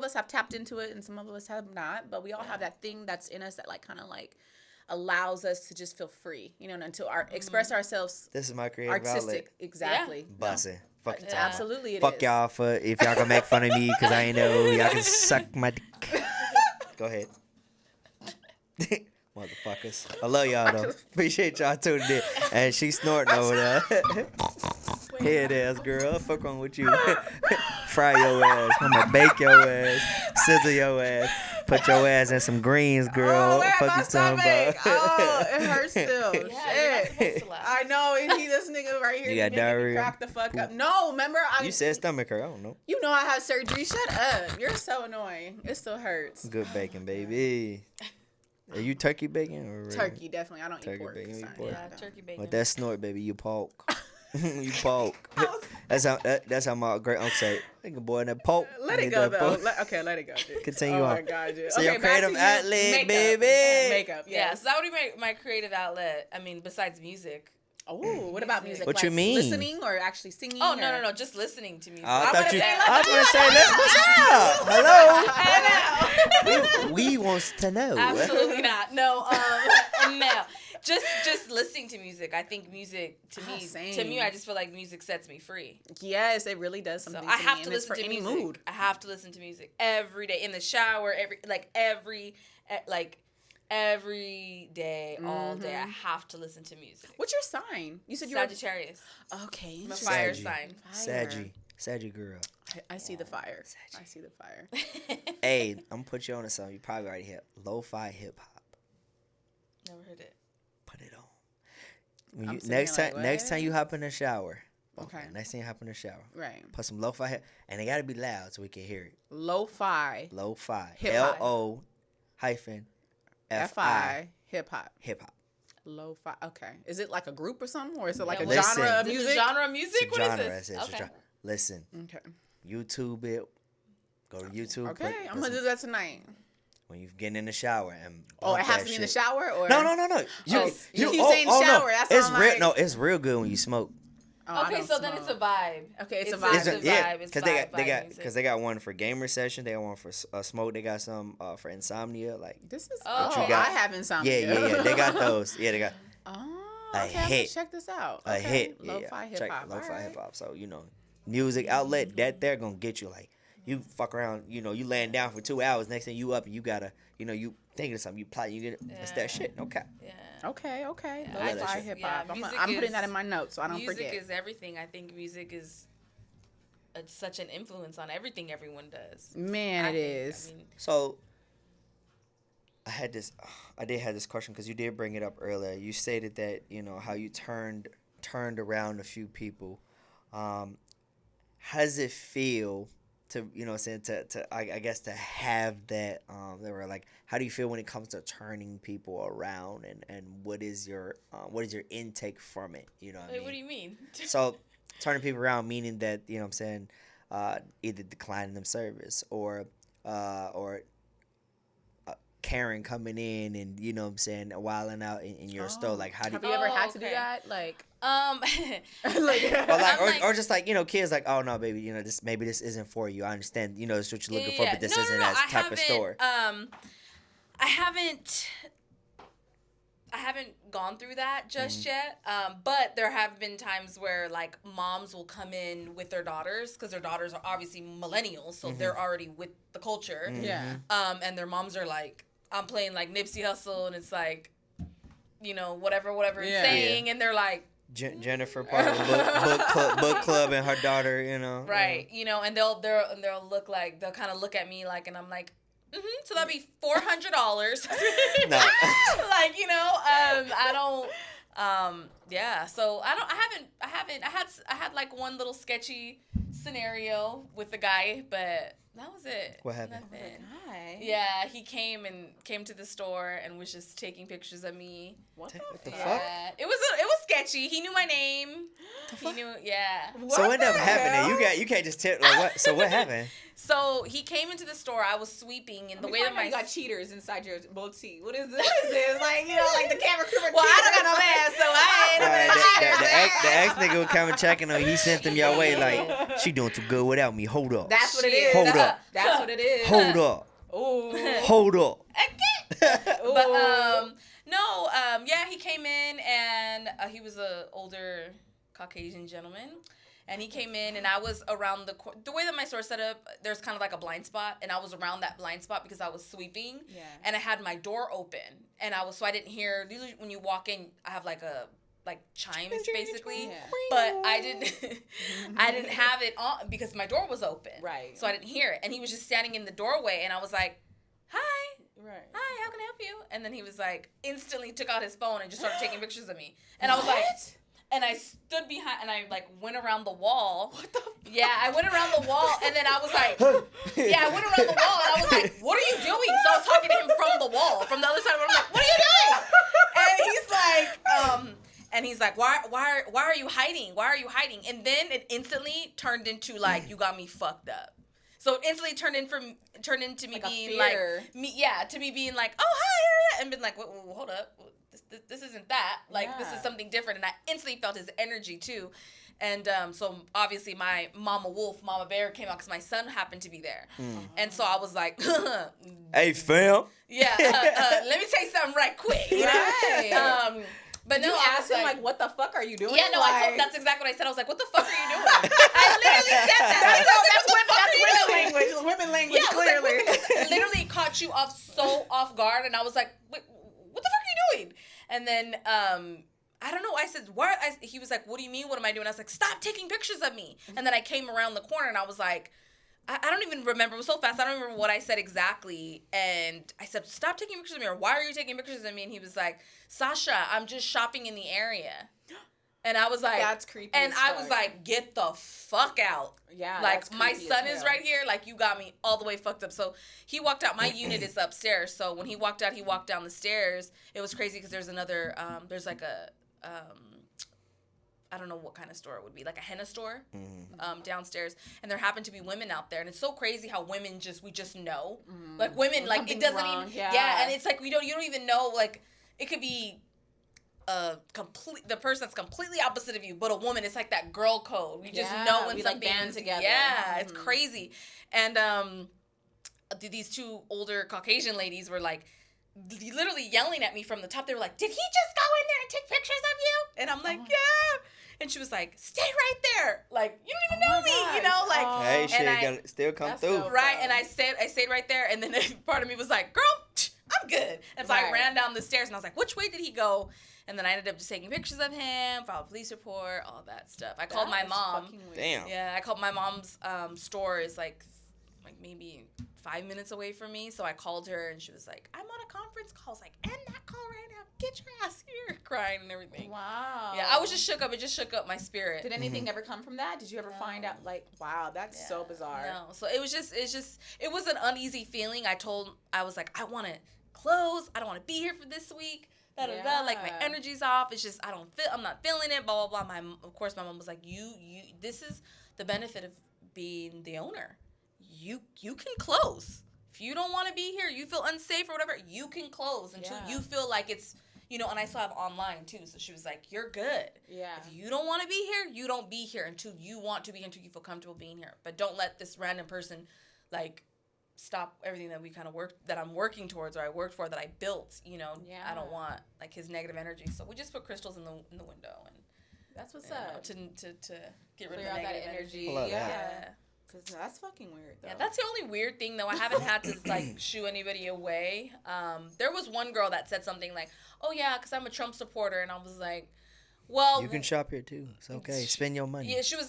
us have tapped into it, and some of us have not. But we all have that thing that's in us that like kind of like allows us to just feel free, you know, and to express ourselves This is my creative outlet. artistic. Exactly. Bussin'. Fuck you, Yeah. talking Absolutely, it Fuck is. y'all for if y'all gonna make fun of me because I ain't know y'all can suck my dick. Go ahead. Motherfuckers. I love y'all though. Appreciate y'all tuning in. And she snorting over there. Here it is, girl. Fuck wrong with you. Fry your ass. I'ma bake your ass. Sizzle your ass. Put your ass in some greens, girl. Oh, where Fuck my you talking stomach? about? Oh, it hurts still. Yeah, you're not Shit. supposed to laugh. I know, and this nigga right here. You got he making me diarrhea? Crack the fuck up. No, remember You said stomach hurt. I don't know. You know I had surgery. Shut up. You're so annoying. It still hurts. Good bacon, baby. Are you turkey bacon or regular? Turkey, definitely. I don't Turkey eat pork. bacon, you eat Sorry. pork. Yeah, turkey bacon. With that snort, baby, you poke. You poke. That's how my great uncle say. Nigga boy, that poke. Let it Nigga, go that though. poke. Okay, let it go. Dude. Continue oh on. my god, dude. So okay, your back to creative you. outlet, Makeup. baby. Makeup. Yeah, Yes. so that would be my creative outlet. I mean, besides music. Oh, what about music? What like you mean? Listening or actually singing? Oh, or? no, just listening to music. I I'm thought gonna you. say, I was gonna say, what's up? Hello. we wants to know. Absolutely not. No, no. Just listening to music. I think music to same. me, I just feel like music sets me free. Yes, it really does So something. I to have me, to and it's listen for to any music. mood. I have to listen to music every day in the shower. Every day, all day. I have to listen to music. What's your sign? You said you were Sagittarius. okay. I'm a fire Saggy. sign. Saggy girl. I see the fire. I see the fire. Hey, I'm gonna put you on to something you probably already hit. Lo-fi hip hop. Never heard it. Put it on. When I'm you, sitting next here time, like, next what? time you hop in the shower. Okay. Next time you hop in the shower. Right. Put some lo-fi hip, and it gotta be loud so we can hear it. Lo-fi. Lo-fi. Hip-hop. Lo hyphen F-I. Hip hop. hip hop. Lo-fi. Okay. Is it like a group or something, or is it like a what- Listen. genre of This is music? genre of music? It's a What is genre. this? It's a genre. Listen, Okay. YouTube it. Go to YouTube. Okay. put I'm gonna do that tonight. when you get in the shower and. Oh, it bump has that to be in the shit. shower, or No. You keep saying shower, that's it's why I'm real. like- No, it's real good when you smoke. Oh, I Okay, don't so then it's a smoke. vibe. Okay, it's a It's vibe. a vibe. It's because vibe because they got one for gamer session. They got one for smoke. They got some for insomnia. Like This is. Oh. Oh, What you got? I have insomnia. yeah. They got those. Yeah, they got Oh, A okay. I'm gonna hit. check this out. a Okay. hit. Lo-fi Yeah, hip check hop. lo-fi All right. hip hop. So music outlet that they're gonna get you like. You fuck around, you laying down for 2 hours. Next thing you up, and you gotta, you thinking of something. You plot, you get it's that shit. Okay. Yeah. Okay. Yeah, I Lo-fi just- hip yeah, hop. music I'm putting is- that in my notes so I don't Music forget. is everything. I think music is such an influence on everything everyone does. Man, I it think. is. I mean, So I did have this question because you did bring it up earlier. You stated that how you turned around a few people. How does it feel to I guess to have that? They were like, how do you feel when it comes to turning people around, and what is your intake from it? You know what I wait, mean? what do you mean? So turning people around meaning that either declining them service or Karen coming in and wilding out in your store. Like how do Have you you ever had to do okay. that? Like, like, like, or like, I'm like- or just like kids like, oh no baby, this isn't for you. I understand it's what you're looking for, but this No, isn't no, as I type of haven't, store. I haven't gone through that just yet. But there have been times where like moms will come in with their daughters because their daughters are obviously millennials, so they're already with the culture. yeah. And their moms are like, I'm playing like Nipsey Hussle, and it's like, whatever it's Yeah. saying, and they're like, Jennifer part of the book club and her daughter, right, and they'll look like, they'll kind of look at me like, and I'm like, so that'd be $400. No. Like, I don't, yeah. So I had like one little sketchy scenario with the guy, but that was it. What happened? Nothing. Hi. Yeah, he came to the store and was just taking pictures of me. What What the the fuck? fuck? Yeah, it was sketchy. He knew my name. He knew, yeah. So what ended up the happening? hell? You can't just tell like what. So what happened? So he came into the store. I was sweeping, and the way that you my got cheaters inside your boutique. What is this? What is this? Like, you know, like the camera crew. well, I don't got no ass, so I ain't Alright, no cheaters. the ex nigga was coming checking on you. He sent them your way like she doing too good without me. Hold up. That's what it is. Hold up. That's what it is. Hold up. Ooh. Hold up. Ooh. But no, yeah, he came in and he was a older Caucasian gentleman, and he came in and I was around the way that my store set up. There's kind of like a blind spot, and I was around that blind spot because I was sweeping, Yeah. and I had my door open, and so I didn't hear. Usually when you walk in, I have like chimes basically, Yeah. but I didn't have it on because my door was open, Right. So I didn't hear it, and he was just standing in the doorway, and I was like, "Hi." Right. Hi, how can I help you? And then he was like, instantly took out his phone and just started taking pictures of me. And I was like, and I stood behind, and I like went around the wall. What the? Yeah, I went around the wall, and then I was like, yeah, I went around the wall, and I was like, what are you doing? So I was talking to him from the wall, from the other side of the room. I'm like, what are you doing? And he's like, why are you hiding? Why are you hiding? And then it instantly turned into like, you got me fucked up. So it instantly turned into me Like a being fear. like, to me being like, oh hi, and been like, whoa, hold up, this isn't that. Like this Yeah. is something different, and I instantly felt his energy too. And so obviously my mama bear came out because my son happened to be there, and so I was like, Hey fam. yeah, let me tell you something right quick. You know? Right. But Did no, you I ask was him like, what the fuck are you doing? yeah, no, like, that's exactly what I said. I was like, what the fuck are you doing? I literally said that. that's women language. Women language, Yeah, I was clearly. like, it literally caught you off guard, and I was like, wait, what the fuck are you doing? And then I don't know. I said, "What?" He was like, "What do you mean? What am I doing?" I was like, "Stop taking pictures of me." And then I came around the corner, and I was like, I don't even remember. It was so fast. I don't remember what I said exactly. And I said, "Stop taking pictures of me," or "Why are you taking pictures of me?" And he was like, "Sasha, I'm just shopping in the area." And I was like, That's creepy And as I fuck. was like, "Get the fuck out." Yeah, like that's my creepy son as is hell. right here, like you got me all the way fucked up. So he walked out. My unit is upstairs, so when he walked out, he walked down the stairs. It was crazy because there's another there's like a I don't know what kind of store it would be, like a henna store downstairs, and there happened to be women out there, and it's so crazy how women we just know, like women, When like it something's doesn't wrong, even, yeah. and it's like you don't even know, like it could be the person that's completely opposite of you, but a woman. It's like that girl code. We just Yeah, know when we, like, something's band together. Yeah, it's crazy. And these two older Caucasian ladies were like literally yelling at me from the top. They were like, "Did he just go in there and take pictures of you?" And I'm like, "Yeah." And she was like, "Stay right there. Like, you don't even know me, you know? Like, Oh. Hey, and shit, I- gotta still come That's through. dope. right." And I stayed right there. And then part of me was like, "Girl, I'm good." And so I Right. ran down the stairs, and I was like, "Which way did he go?" And then I ended up just taking pictures of him, filed a police report, all that stuff. I called That my is mom. fucking weird. Damn. Yeah, I called my mom's store is like maybe 5 minutes away from me. So I called her, and she was like, "I'm on a conference call." I was like, "End that call right now. Get your ass here," crying and everything. Wow. Yeah, I was just shook up. It just shook up my spirit. Did anything ever come from that? Did you ever find out? Like, wow, that's so bizarre. No, so it was an uneasy feeling. I was like, I want to close. I don't want to be here for this week. Da, da, da. Like my Yeah. energy's off. It's just I'm not feeling it. Blah blah blah. Of course, my mom was like, you. This is the benefit of being the owner. You can close. If you don't want to be here, you feel unsafe or whatever, you can close until Yeah. you feel like it's. And I still have online too. So she was like, "You're good. Yeah. If you don't want to be here, you don't be here until you want to be here, until you feel comfortable being here. But don't let this random person, like, stop everything that I'm working towards, or I worked for, that I built. Yeah. I don't want like his negative energy. So we just put crystals in the window and That's what's to up. to get rid Clear of out the that negative energy. I love that. Yeah. Cause that's fucking weird though. Yeah, that's the only weird thing though. I haven't had to like shoo anybody away. There was one girl that said something like, "Oh yeah, because I'm a Trump supporter," and I was like, "Well, You can shop here too. It's okay. Spend your money. yeah." She was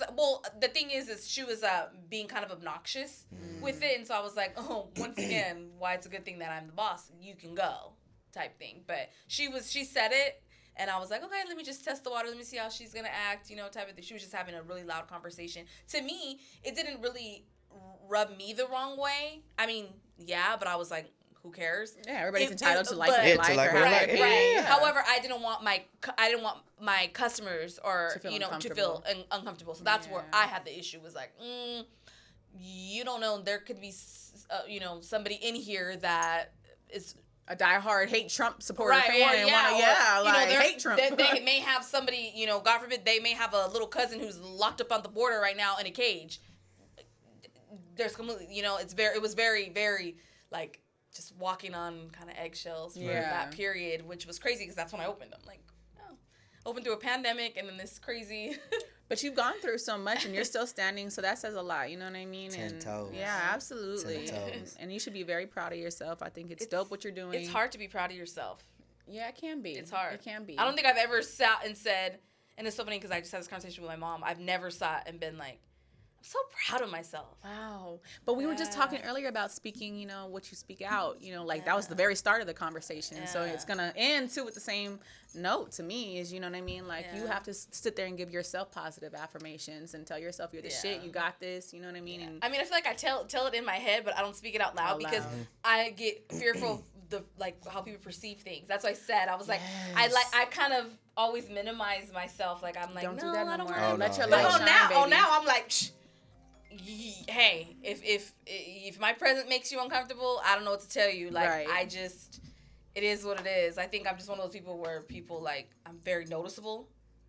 the thing is she was being kind of obnoxious with it, and so I was like, "Oh, once again, why it's a good thing that I'm the boss. You can go," type thing. But she said it, And I was like, okay, let me just test the water. Let me see how she's going to act, type of thing. She was just having a really loud conversation. To me, it didn't really rub me the wrong way. I mean, yeah, but I was like, who cares? Yeah, everybody's entitled to like but- what they Yeah, to like like or what how they they like. opinion. Right. Yeah. However, I didn't want my customers or To feel to uncomfortable. feel uncomfortable. So that's where Yeah. I had the issue. Was like, you don't know. There could be somebody in here that is A diehard hate Trump supporter right, fan or, and yeah, wanna, or, like they're- hate Trump. They may have somebody, God forbid, they may have a little cousin who's locked up on the border right now in a cage. There's completely, it was very, very like just walking on kind of eggshells for Yeah. that period, which was crazy because that's when I opened. I'm like, opened through a pandemic and then this crazy. But you've gone through so much and you're still standing, so that says a lot. You know what I mean? 10 and toes. Yeah, absolutely. 10 toes. And you should be very proud of yourself. I think it's dope what you're doing. It's hard to be proud of yourself. Yeah, it can be. It's hard. It can be. I don't think I've ever sat and said, and it's so funny because I just had this conversation with my mom. I've never sat and been like, I'm so proud of myself. Wow. But we were just talking earlier about speaking, what you speak out, like that was the very start of the conversation. So Yeah. it's going to end too with the same note to me is, you know what I mean? Like you Yeah. have to sit there and give yourself positive affirmations and tell yourself you're the shit, you got this, you know what I mean? And I mean, I feel like I tell it in my head, but I don't speak it out loud because I get fearful of how people perceive things. That's what I said. I was like, Yes. I kind of always minimize myself. Like I'm like, don't no, do that I no don't more. want to. Oh, Let your no. light Oh, shine, baby. now I'm like, hey, if my presence makes you uncomfortable, I don't know what to tell you. Like Right. it is what it is. I think I'm just one of those people where people like I'm very noticeable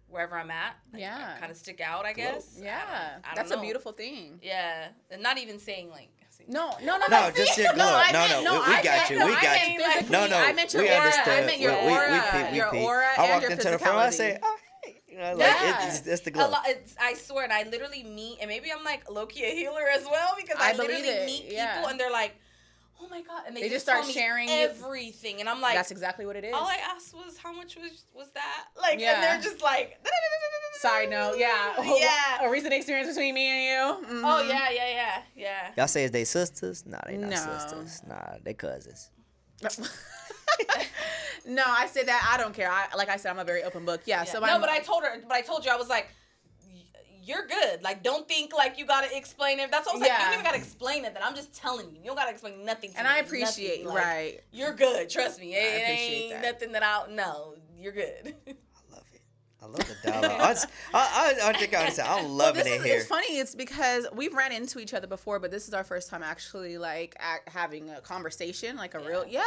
wherever I'm at. Like, Yeah. I kind of stick out, I guess. Yeah. I don't That's know. a beautiful thing. Yeah, and not even saying like. No, No, just your glow. I No, meant- no, we I got you. meant- We I got meant you. physically. No, no, I meant your we aura. understood. I meant your aura. Your aura I and walked your into the front. I said, physicality. oh, hey. Like Yeah. it's the A glow. lot, I swear, and I literally meet, and maybe I'm like low-key a healer as well because I I believe literally it, meet people yeah. and they're like, oh my God, and They they just tell start me sharing everything, and I'm like, That's exactly what it is. all I asked was how much was that? Like, Yeah. and they're just like, Side note, yeah. Yeah. A recent experience between me and you. Mhm. Oh yeah. Y'all say is they sisters? Nah, they not No. sisters. Nah, they cousins. No, I said that. I don't care. Like I said, I'm a very open book. Yeah. So no, but I told you, I was like, you're good. Like, don't think like you gotta explain it. That's what I was like. You Yeah. don't even gotta explain it. Then I'm just telling you, you don't gotta explain nothing. To And me. I appreciate, Nothing. Like, right. You're good. Trust me. It appreciate ain't that. nothing that I no. You're good. I love it. I love the dialogue. I think I understand. I'm loving This it is, here. it's funny. It's because we've ran into each other before, but this is our first time actually like having a conversation, like a real Yeah.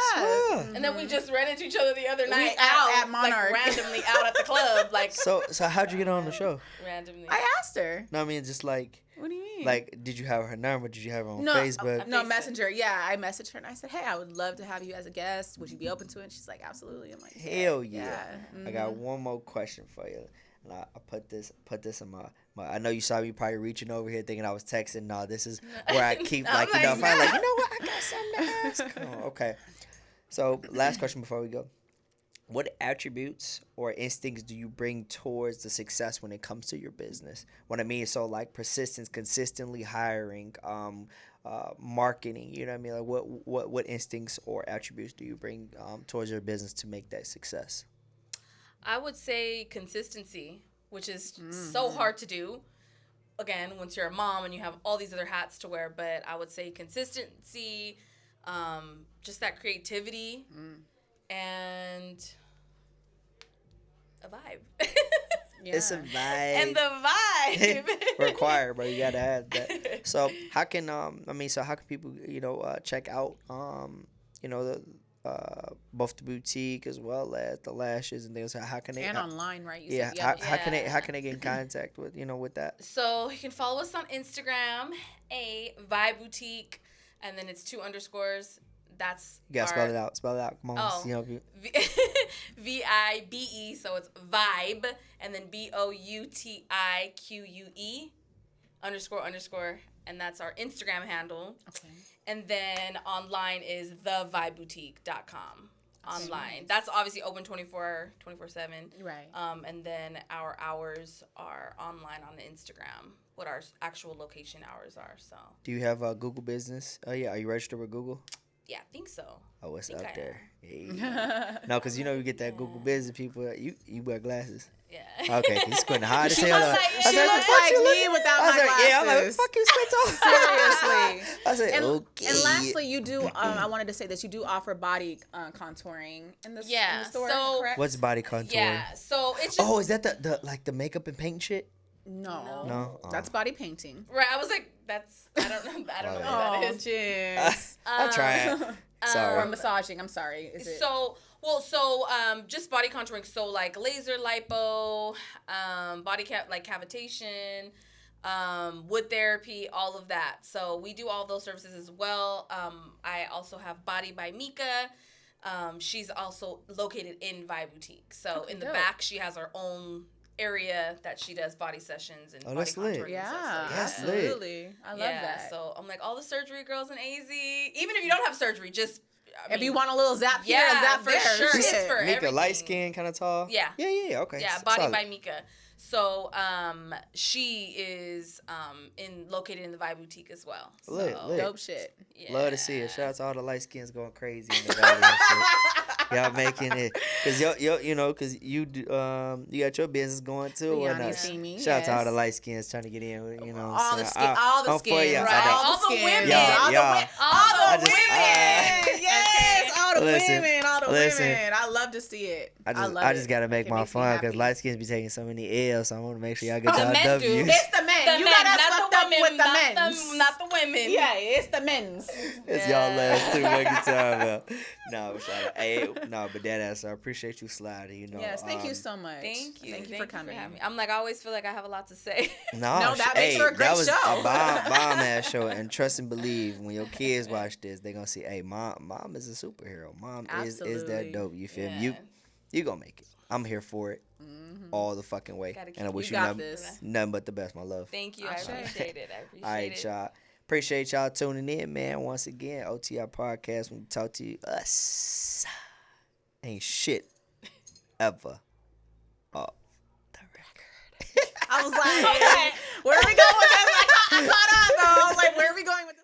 And then we just ran into each other the other night at Monarch. like randomly out at the club, like So how'd you get on the show? randomly. I asked her. No, I mean just like What do you mean? like did you have her number? Did you have her on No, Facebook? No, Facebook. Messenger. Yeah, I messaged her and I said, "Hey, I would love to have you as a guest. Would you be open to it?" And she's like, "Absolutely." I'm like, Hell yeah. Yeah. I got one more question for you. And I put this in my I know you saw me probably reaching over here thinking I was texting. No, this is where I keep I'm like, you know, like, if I like, you know what, I got something to ask. Oh, okay. So last question before we go. What attributes or instincts do you bring towards the success when it comes to your business? What I mean is so like persistence, consistently hiring, marketing, you know what I mean? Like what instincts or attributes do you bring towards your business to make that success? I would say consistency, which is so hard to do. Again, once you're a mom and you have all these other hats to wear, but I would say consistency, just that creativity, and a vibe. Yeah. It's a vibe. And the vibe. Required, bro. You gotta have that. So how can so how can people check out the both the boutique as well as the lashes and things? How can they And online, right? You yeah, said, how can they get in contact with with that? So you can follow us on Instagram, a Vibe Boutique, and then it's 2 underscores. That's You gotta spell it out. Spell it out. Come on. Oh. VIBE, so it's Vibe, and then BOUTIQUE __, and that's our Instagram handle. Okay. And then online is thevibeboutique.com. Online. That's obviously open 24/7. Right. And then our hours are online on the Instagram, what our actual location hours are. So Do you have a Google business? Oh yeah, are you registered with Google? yeah, I think so. Oh, what's think up I there? Yeah. No, because you know you get that Google business people. You wear glasses. Yeah. Okay, you squinting hard as She hell. was like, I yeah, said, She "What the looks fuck like you me looking-" without I was my like, yeah, I'm like, glasses. fuck you squint on. Seriously. I said, And, okay. and lastly, you do. I wanted to say this. You do offer body contouring in the store. So- Correct? What's body contouring? Yeah. So it's just Oh, is that the like the makeup and paint shit? No. No? That's body painting. right. I was like, that's I don't know. I don't know Oh, what that is. jeez. I'll try it. Or Sorry. massaging. I'm sorry. Is it? So just body contouring. So like laser lipo, body cavitation, wood therapy, all of that. So we do all those services as well. I also have Body by Mika. She's also located in Vi Boutique. So in the dope. back, she has her own area that she does body sessions and body that's lit. contouring. Yeah, and stuff. So, That's lit. absolutely. I love that. So I'm like all the surgery girls in AZ. Even if you don't have surgery, just if you want a little zap here, yeah, a zap for there, sure. shit. It's for Mika, everything. light skin, kind of tall. Yeah. Yeah. Okay. Yeah, Body Solid. by Mika. So she is located in the Vi Boutique as well. So, Lit. Dope shit. Yeah. Love to see it. Shout out to all the light skins going crazy in the valley and shit. Y'all making it, cause you know, cause you got your business going too. Beyond whatnot. You See Me, Shout out to all yes. the light skins trying to get in. You know, what All I'm the saying? skin, all the I'm for skins, ya. I right? know. All the All the skins, women. all Y'all. the I just- women, yes, all the Listen, women, all the listen. women. I love to see it. I just gotta make It my makes me fun because happy. light skins be taking so many L's, so I want to make sure y'all get The y'all men do. W's. It's the men. The You men, got us not fucked the up women, with the not men's. not the women. Yeah, it's the men's. It's y'all last two fucking time out. No, shout out. Hey, no, but that ass, I appreciate you sliding. You know. Yes, thank you so much. Thank you. Thank you for coming. having me. I'm like, I always feel like I have a lot to say. No, that makes for a great that was show. a bomb ass show. And trust and believe, when your kids watch this, they gonna see, hey, mom is a superhero. Mom is that Absolutely. dope. You feel me? Yeah. You gonna make it. I'm here for it all the fucking way. Gotta keep- And I wish You you got nothing, this. nothing but the best, my love. Thank you. I Ashe. appreciate it. I appreciate All right, it. y'all. Appreciate y'all tuning in, man. Once again, OTR Podcast. When we talk to you, us ain't shit ever off the record. I was like, where are we going with this? I caught on though. I was like, where are we going with this?